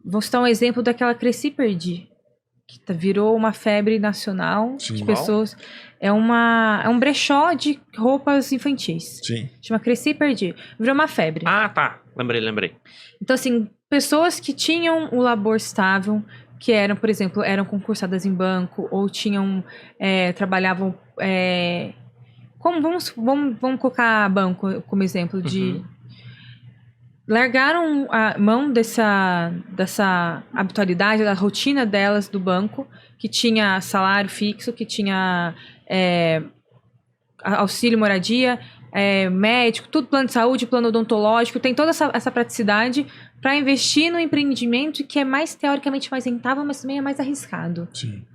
Vou citar um exemplo daquela Cresci e Perdi, que virou uma febre nacional de pessoas. É um brechó de roupas infantis. Sim. Chama Cresci e Perdi. Virou uma febre. Ah, tá. Lembrei. Então, assim, pessoas que tinham um labor estável, que eram, por exemplo, eram concursadas em banco, ou tinham, trabalhavam... vamos colocar banco como exemplo de... Largaram a mão dessa habitualidade, da rotina delas do banco, que tinha salário fixo, que tinha auxílio moradia, médico, tudo plano de saúde, plano odontológico, tem toda essa praticidade para investir no empreendimento que é mais teoricamente mais rentável, mas também é mais arriscado. Sim.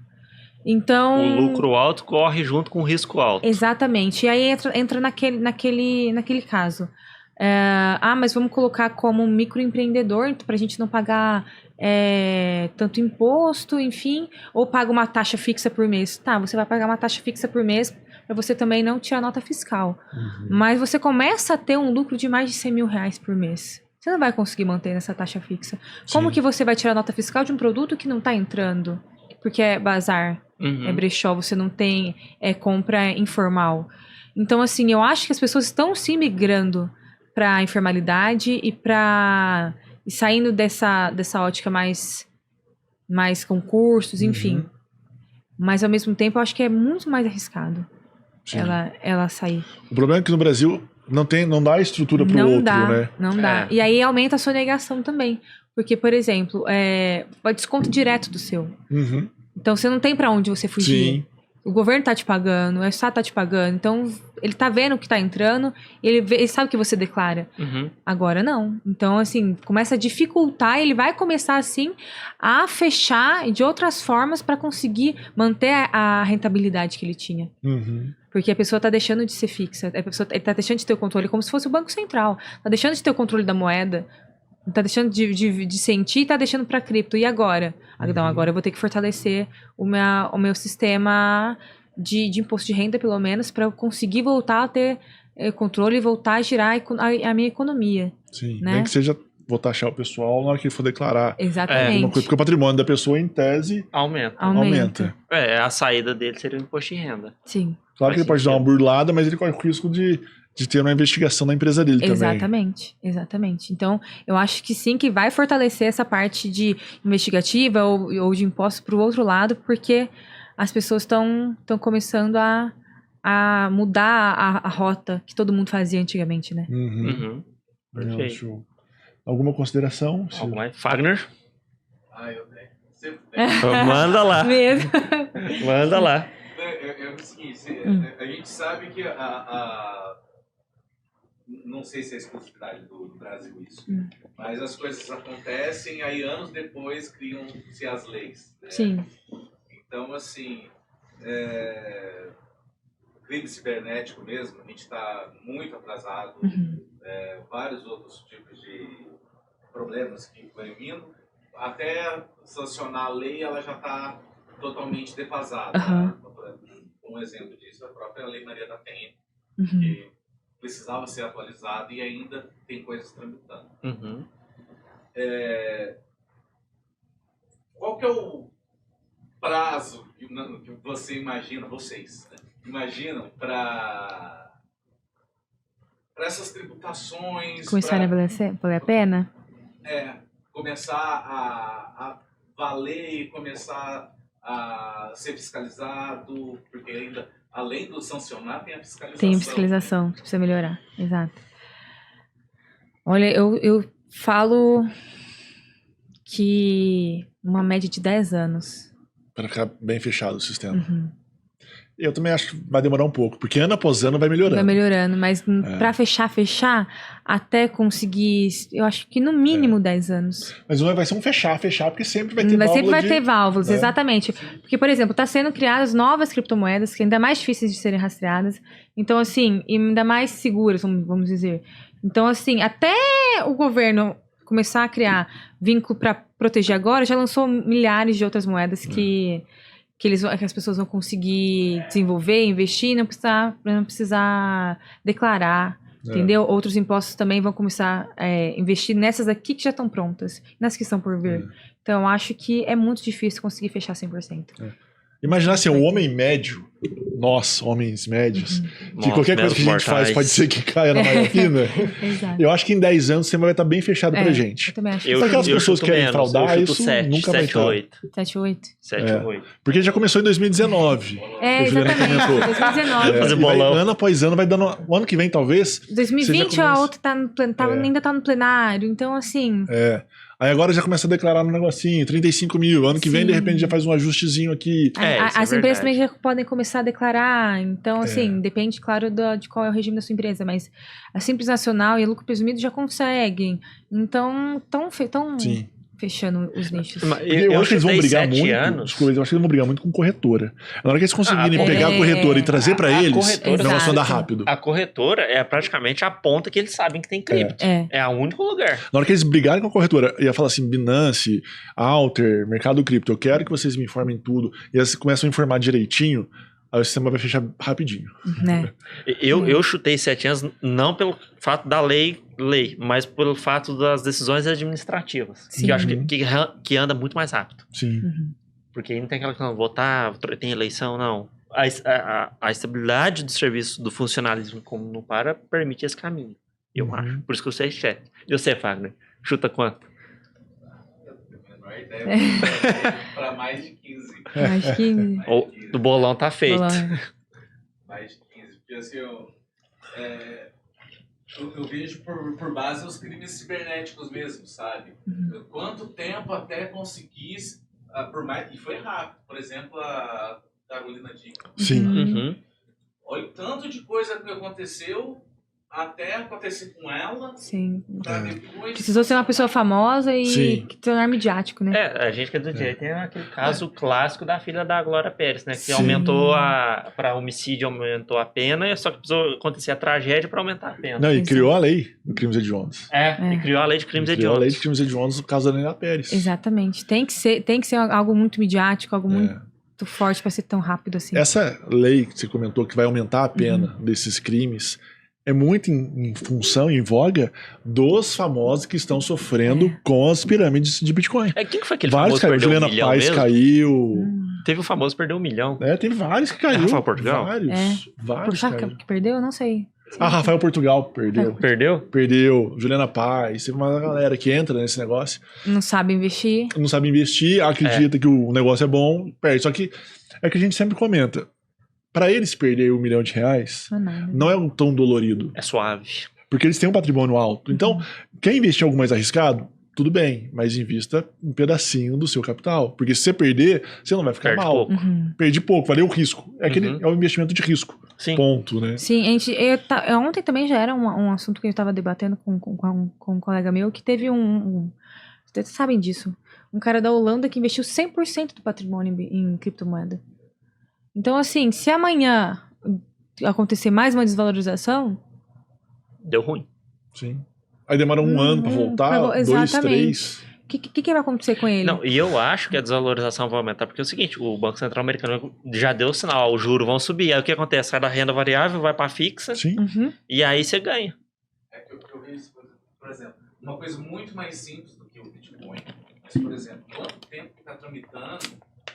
Então, o lucro alto corre junto com o risco alto. Exatamente. E aí entra naquele caso. Mas vamos colocar como um microempreendedor para a gente não pagar tanto imposto, enfim, ou paga uma taxa fixa por mês. Tá, você vai pagar uma taxa fixa por mês para você também não tirar nota fiscal. Mas você começa a ter um lucro de mais de 100 mil reais por mês. Você não vai conseguir manter nessa taxa fixa. Como que você vai tirar nota fiscal de um produto que não está entrando? Porque é bazar, é brechó, você não tem compra informal. Então, assim, eu acho que as pessoas estão sim migrando para a informalidade e saindo dessa ótica mais concursos, enfim. Mas, ao mesmo tempo, eu acho que é muito mais arriscado ela sair. O problema é que no Brasil não dá estrutura pro outro, né? Não dá. E aí aumenta a sonegação também. Porque, por exemplo, desconto direto do seu. Então, você não tem para onde você fugir. Sim. O governo tá te pagando, o Estado tá te pagando. Então, ele tá vendo o que tá entrando, ele sabe o que você declara. Agora, não. Então, assim, começa a dificultar, ele vai começar, assim, a fechar de outras formas para conseguir manter a rentabilidade que ele tinha. Porque a pessoa tá deixando de ser fixa, ele tá deixando de ter o controle, como se fosse o Banco Central. Tá deixando de ter o controle da moeda, tá deixando de sentir e tá deixando para cripto. E agora? Não, agora eu vou ter que fortalecer o meu sistema de imposto de renda, pelo menos, para eu conseguir voltar a ter controle e voltar a girar a minha economia. Sim, né? Nem que seja, vou taxar o pessoal na hora que ele for declarar. Exatamente. Porque o patrimônio da pessoa, em tese, Aumenta. A saída dele seria o imposto de renda. Sim. Claro que ele pode dar uma burlada, mas ele corre o risco de ter uma investigação na empresa dele também. Exatamente. Então, eu acho que sim, que vai fortalecer essa parte de investigativa ou de impostos para o outro lado, porque as pessoas estão começando a mudar a rota que todo mundo fazia antigamente, né? Perfeito. Alguma consideração? Alguma mais? Fagner? Eu tenho. Sempre tenho. Manda lá. Mesmo. Manda lá. É o seguinte, a gente sabe que não sei se é exclusividade do Brasil isso, mas as coisas acontecem, aí anos depois criam-se as leis. Né? Sim. Então, assim, crime cibernético mesmo, a gente está muito atrasado, vários outros tipos de problemas que vão vindo, até sancionar a lei, ela já está totalmente defasada. Um exemplo disso é a própria Lei Maria da Penha, que precisava ser atualizada e ainda tem coisas tramitando. Qual que é o prazo que você imagina, vocês, né, imaginam para essas tributações? Começarem a valer a pena? Começar a valer e começar a ser fiscalizado, porque ainda, além do sancionar, tem a fiscalização. Tem a fiscalização, que precisa melhorar, exato. Olha, eu falo que uma média de 10 anos. Para ficar bem fechado o sistema. Eu também acho que vai demorar um pouco, porque ano após ano vai melhorando. Vai melhorando, mas para fechar, até conseguir, eu acho que no mínimo 10 anos. Mas não vai ser um fechar, porque sempre vai ter válvula. Sempre vai ter válvulas, exatamente. Porque, por exemplo, está sendo criadas novas criptomoedas, que ainda mais difíceis de serem rastreadas. Então, assim, e ainda mais seguras, vamos dizer. Então, assim, até o governo começar a criar vínculo para proteger agora, já lançou milhares de outras moedas que as pessoas vão conseguir desenvolver, investir, não precisar declarar, entendeu? Outros impostos também vão começar a investir nessas aqui que já estão prontas, nas que estão por vir. Então, eu acho que é muito difícil conseguir fechar 100%. Imaginar assim, o homem médio, nós, homens médios, que qualquer coisa que a gente faz pode ser que caia na malha fina. Eu acho que em 10 anos o sistema vai estar bem fechado pra gente. Eu também acho. Para aquelas pessoas que querem fraudar, isso 7, nunca vai estar. 7, 8. 7, 8. Porque já começou em 2019. Exatamente. 2019. Fazer bolão. Ano após ano vai dando. O ano que vem, talvez. 2020 a outra ainda tá no plenário. Então, assim. Aí agora já começa a declarar no negocinho, 35 mil. Ano que vem, de repente, já faz um ajustezinho aqui. As empresas também já podem começar a declarar. Então, assim, depende, claro, de qual é o regime da sua empresa. Mas a Simples Nacional e a Lucro Presumido já conseguem. Então, estão fechando os nichos. Eu acho que eles vão brigar muito. Eu acho que eles vão brigar muito com corretora. Na hora que eles conseguirem pegar a corretora e trazer para eles, o negócio anda rápido. A corretora é praticamente a ponta que eles sabem que tem cripto. É o único lugar. Na hora que eles brigarem com a corretora, ia falar assim, Binance, Alter, Mercado Cripto, eu quero que vocês me informem tudo. E eles começam a informar direitinho, aí o sistema vai fechar rapidinho. Eu chutei 7 anos não pelo fato da lei, mas pelo fato das decisões administrativas. Que eu acho que anda muito mais rápido. Sim. Porque aí não tem aquela que não votar, tem eleição, não. A estabilidade do serviço do funcionalismo como não permite esse caminho. Eu acho. Por isso que eu sei 7. E você, Fagner? Chuta quanto? Menor ideia, para mais de 15. Mais de 15. O bolão tá feito. Mais de 15. Porque assim, eu vejo por base os crimes cibernéticos mesmo, sabe? Quanto tempo até conseguir, e foi rápido. Por exemplo, a Carolina Dickmann. Sim. Olha o tanto de coisa que aconteceu até acontecer com ela. Sim. Depois... Precisou ser uma pessoa famosa e que tornar midiático, né? A gente que é do direito tem aquele caso clássico da filha da Glória Pérez, né? Que aumentou para homicídio, aumentou a pena, só que precisou acontecer a tragédia para aumentar a pena. Não, e criou a lei de crimes hediondos. E criou a lei de crimes hediondos. Criou a lei de crimes hediondos no caso da Leila Pérez. Exatamente. Tem que ser algo muito midiático, algo muito forte para ser tão rápido assim. Essa lei que você comentou que vai aumentar a pena desses crimes é muito em função, em voga, dos famosos que estão sofrendo com as pirâmides de Bitcoin. Quem que foi aquele vários famoso que perdeu Juliana 1 milhão Paz mesmo? Caiu. Teve um famoso que perdeu 1 milhão. Teve vários que caiu. Rafael Portugal? Vários caiu. Que perdeu? Eu não sei. Rafael Portugal perdeu. Perdeu? Juliana Paz. Teve uma galera que entra nesse negócio. Não sabe investir. Não sabe investir, acredita que o negócio é bom, perde. Só que é que a gente sempre comenta. Para eles perder R$1 milhão, não é tão dolorido. É suave. Porque eles têm um patrimônio alto. Então, quem investir em algo mais arriscado, tudo bem, mas invista um pedacinho do seu capital. Porque se você perder, você não vai ficar Perde mal. pouco. Perdi pouco, valeu o risco. É o investimento de risco. Sim. Ponto, né? Sim, ontem também já era um assunto que eu estava debatendo com um colega meu, que teve vocês sabem disso. Um cara da Holanda que investiu 100% do patrimônio em criptomoeda. Então, assim, se amanhã acontecer mais uma desvalorização... Deu ruim. Sim. aí demora um ano pra voltar, dois, exatamente. 3. O que vai acontecer com ele? Não, e eu acho que a desvalorização vai aumentar, porque é o seguinte, o Banco Central americano já deu o sinal, os juros vão subir, aí o que acontece? Sai da renda variável, vai pra fixa, Sim. Uhum. e aí você ganha. É que eu vejo isso, por exemplo, uma coisa muito mais simples do que o Bitcoin. Mas, por exemplo, quanto tempo que está tramitando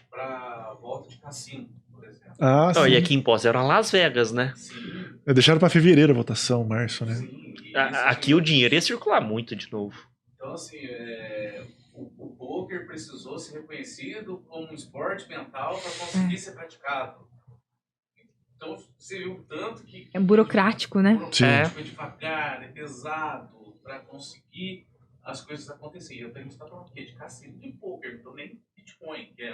para volta de cassino, por exemplo? Ah, Não, sim. e aqui em Poços era Las Vegas, né? Sim, Deixaram pra fevereiro a votação, março, né? sim. E Aqui o dinheiro ia circular muito de novo. Então, assim, o poker precisou ser reconhecido como um esporte mental para conseguir ser praticado. Então, você viu tanto que... É burocrático, né? Burocrático, é devagar, é pesado, para conseguir as coisas acontecerem. Eu tenho que estar falando o quê? De cassino, de poker, então nem Bitcoin, que é...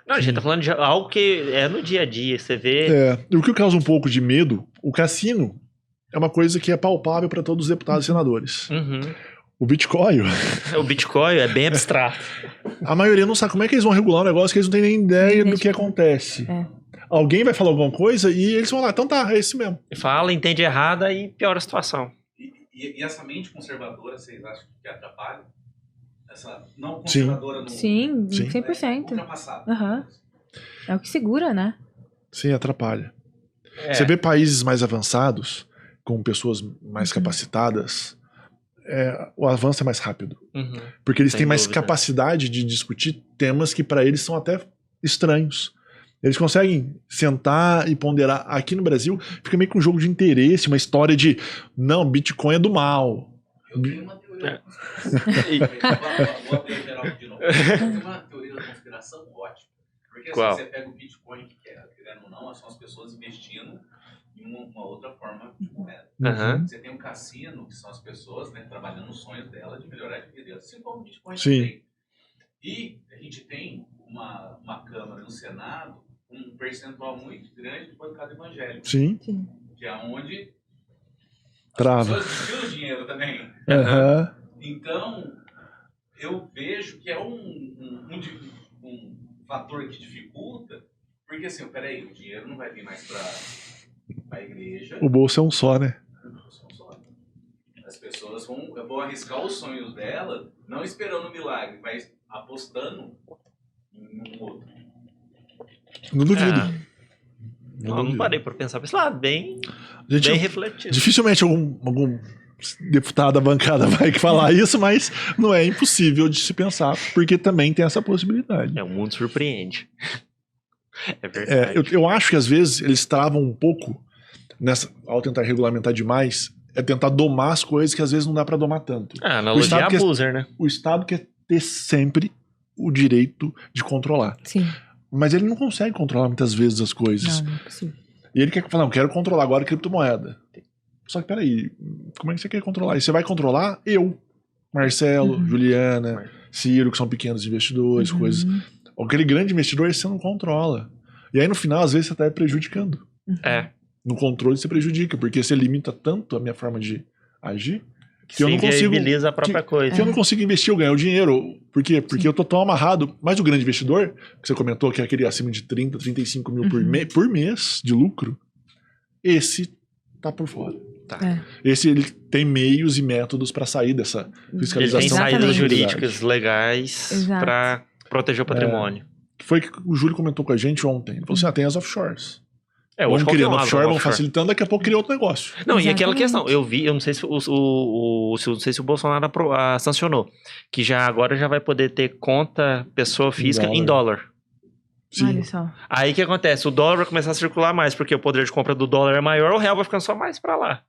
Não, a gente tá falando de algo que é no dia a dia, você vê... O que causa um pouco de medo, o cassino é uma coisa que é palpável para todos os deputados e senadores. Uhum. O Bitcoin, O Bitcoin é bem abstrato. a maioria não sabe como é que eles vão regular um negócio que eles não têm nem ideia do que acontece. É. Alguém vai falar alguma coisa e eles vão lá, então tá, é esse mesmo. Fala, entende errada e piora a situação. E essa mente conservadora, vocês acham que atrapalha? Essa não conservadora no... Sim, Sim. 100%. Ultrapassada. Aham. É o que segura, né? Sim, atrapalha. É. Você vê países mais avançados, com pessoas mais capacitadas, o avanço é mais rápido. Uhum. Porque eles Sem têm mais dúvida. capacidade de discutir temas que para eles são até estranhos. Eles conseguem sentar e ponderar. Aqui no Brasil, fica meio que um jogo de interesse, uma história de, não, Bitcoin é do mal. Eu tenho uma teoria da conspiração. Vou abrir geral de novo. Eu tenho uma teoria da conspiração ótima. Porque assim, Qual? você pega o Bitcoin, que é, querendo ou não, são as pessoas investindo em uma outra forma de moeda. Aham. Você tem um cassino, que são as pessoas, né, trabalhando nos sonhos dela de melhorar de vida, assim como o Bitcoin Sim. também. E a gente tem uma Câmara no Senado com um percentual muito grande de bancada evangélica, Sim, que é onde trava. as pessoas destilam dinheiro também. Aham. Então, eu vejo que é um fator que dificulta, porque assim, peraí, o dinheiro não vai vir mais para a igreja. O bolso é um só, né? As pessoas vão arriscar os sonhos dela, não esperando um milagre, mas apostando em um outro. Não duvido. Não duvido. parei pra pensar. Mas lá, bem Gente, refletido. dificilmente algum deputado da bancada vai falar isso, mas não é impossível de se pensar, porque também tem essa possibilidade. O mundo surpreende. É verdade. Eu acho que às vezes eles travam um pouco ao tentar regulamentar demais, é tentar domar as coisas que às vezes não dá pra domar tanto. A analogia é abuser, né? O Estado quer ter sempre o direito de controlar. Sim. Mas ele não consegue controlar muitas vezes as coisas. Não é possível. E ele quer falar, não, quero controlar agora a criptomoeda. Só que peraí, como é que você quer controlar? E você vai controlar eu, Marcelo, Juliana, Ciro, que são pequenos investidores, coisas. Aquele grande investidor você não controla. E aí no final, às vezes, você está prejudicando. É. No controle você prejudica, porque você limita tanto a minha forma de agir que eu Se não consigo. inviabiliza a própria coisa. Que eu não consigo investir ou ganhar o dinheiro. Por quê? Porque eu tô tão amarrado. Mas o grande investidor, que você comentou que é aquele acima de 30, 35 mil por mês de lucro, esse tá por fora. Tá. Esse ele tem meios e métodos para sair dessa Ele fiscalização. tem saídas Exatamente. jurídicas legais Exato. pra proteger o patrimônio. Foi que o Júlio comentou com a gente ontem. Ele falou assim: tem as offshores. Hoje Vamos qualquer criando um abre offshore, uma vão facilitando, daqui a pouco cria outro negócio. Não, e aquela Exatamente. questão, eu não sei se não sei se o Bolsonaro sancionou, que agora já vai poder ter conta pessoa física em dólar. Sim. Olha só. Aí o que acontece? O dólar vai começar a circular mais, porque o poder de compra do dólar é maior, o real vai ficando só mais pra lá.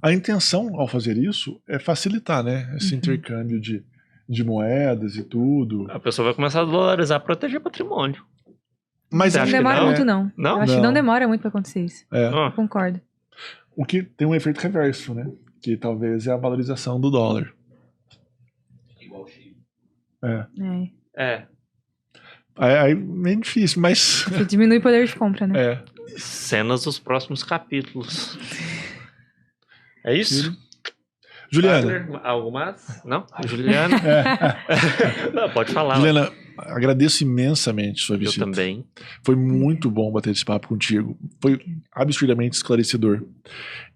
A intenção ao fazer isso é facilitar, né? Esse intercâmbio de moedas e tudo. A pessoa vai começar a dolarizar, proteger patrimônio. Mas Você Não acha que demora não? muito, não. Não? Eu acho que Não. não demora muito pra acontecer isso. Ó, Eu concordo. O que tem um efeito reverso, né? Que talvez é a valorização do dólar. Igual o Chile. É. Aí é meio difícil, mas. Você diminui o poder de compra, né? cenas dos próximos capítulos. É isso? Juliana. Wagner, algo mais? Não? Juliana? Não, pode falar. Juliana, agradeço imensamente sua Eu visita. também. Foi muito bom bater esse papo contigo. Foi absurdamente esclarecedor.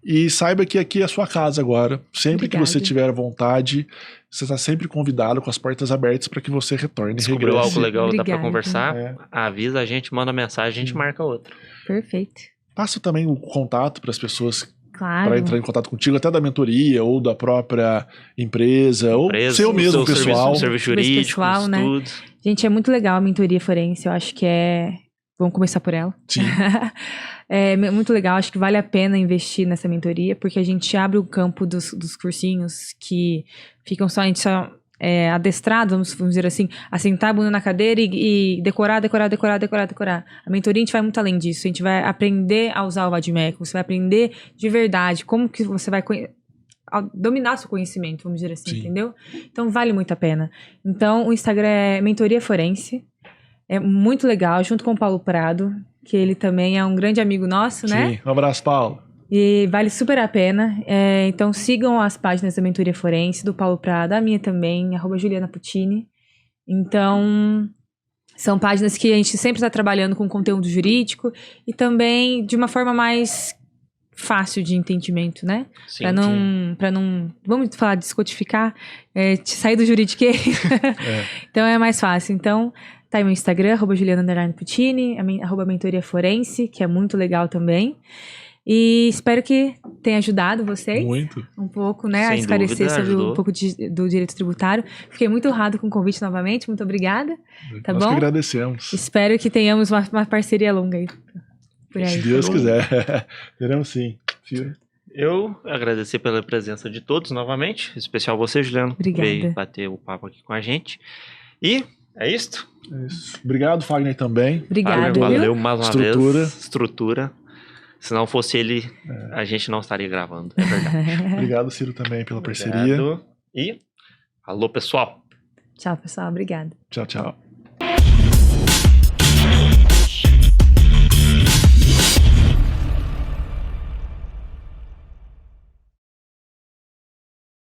E saiba que aqui é a sua casa agora. Sempre que você Obrigada. tiver vontade, você está sempre convidado com as portas abertas para que você retorne e Descobriu regresse. algo legal, dá pra Obrigada. conversar? É. Avisa a gente, manda mensagem, a gente marca outro. Perfeito. Passa também o contato para as pessoas Claro. para entrar em contato contigo, até da mentoria ou da própria empresa, ou Empresa, seu o mesmo seu pessoal. Serviço Serviço jurídico, pessoal, né? tudo. Gente, é muito legal a mentoria forense. Eu acho que é. Vamos começar por ela. Sim. É muito legal, acho que vale a pena investir nessa mentoria, porque a gente abre o campo dos cursinhos que ficam só, a gente só adestrado, vamos dizer assim, a sentar a bunda na cadeira e decorar. A mentoria a gente vai muito além disso, a gente vai aprender a usar o Vadmec, você vai aprender de verdade como que você vai dominar seu conhecimento, vamos dizer assim, Sim. entendeu? Então vale muito a pena. Então o Instagram é Mentoria Forense, é muito legal, junto com o Paulo Prado, que ele também é um grande amigo nosso, né? Sim. Um abraço, Paulo. E vale super a pena. Então sigam as páginas da Mentoria Forense, do Paulo Prado, a minha também, @Juliana Puccini. Então, são páginas que a gente sempre está trabalhando com conteúdo jurídico e também de uma forma mais fácil de entendimento, né? Sim, Para não, vamos falar de descodificar, sair do juridiquês. Então é mais fácil. Então, tá aí meu Instagram, @Juliana_Puccini, @Mentoria Forense, que é muito legal também. E espero que tenha ajudado vocês Muito. um pouco, né, a Sem esclarecer dúvida, sobre ajudou. um pouco do direito tributário. Fiquei muito honrado com o convite novamente, muito obrigada. Tá Nós bom? que agradecemos. Espero que tenhamos uma parceria longa aí. Por aí. Se Deus Show. quiser. Teremos sim. Eu agradecer pela presença de todos novamente, em especial você, Juliano, que Obrigada. veio bater o papo aqui com a gente. E é isto. É isso. Obrigado, Fagner, também. Obrigada, viu? Valeu mais uma Estrutura. vez. Estrutura. Se não fosse ele, a gente não estaria gravando. É verdade. Obrigado, Ciro, também pela parceria. Obrigado. E alô, pessoal. Tchau, pessoal. Obrigada. Tchau, tchau.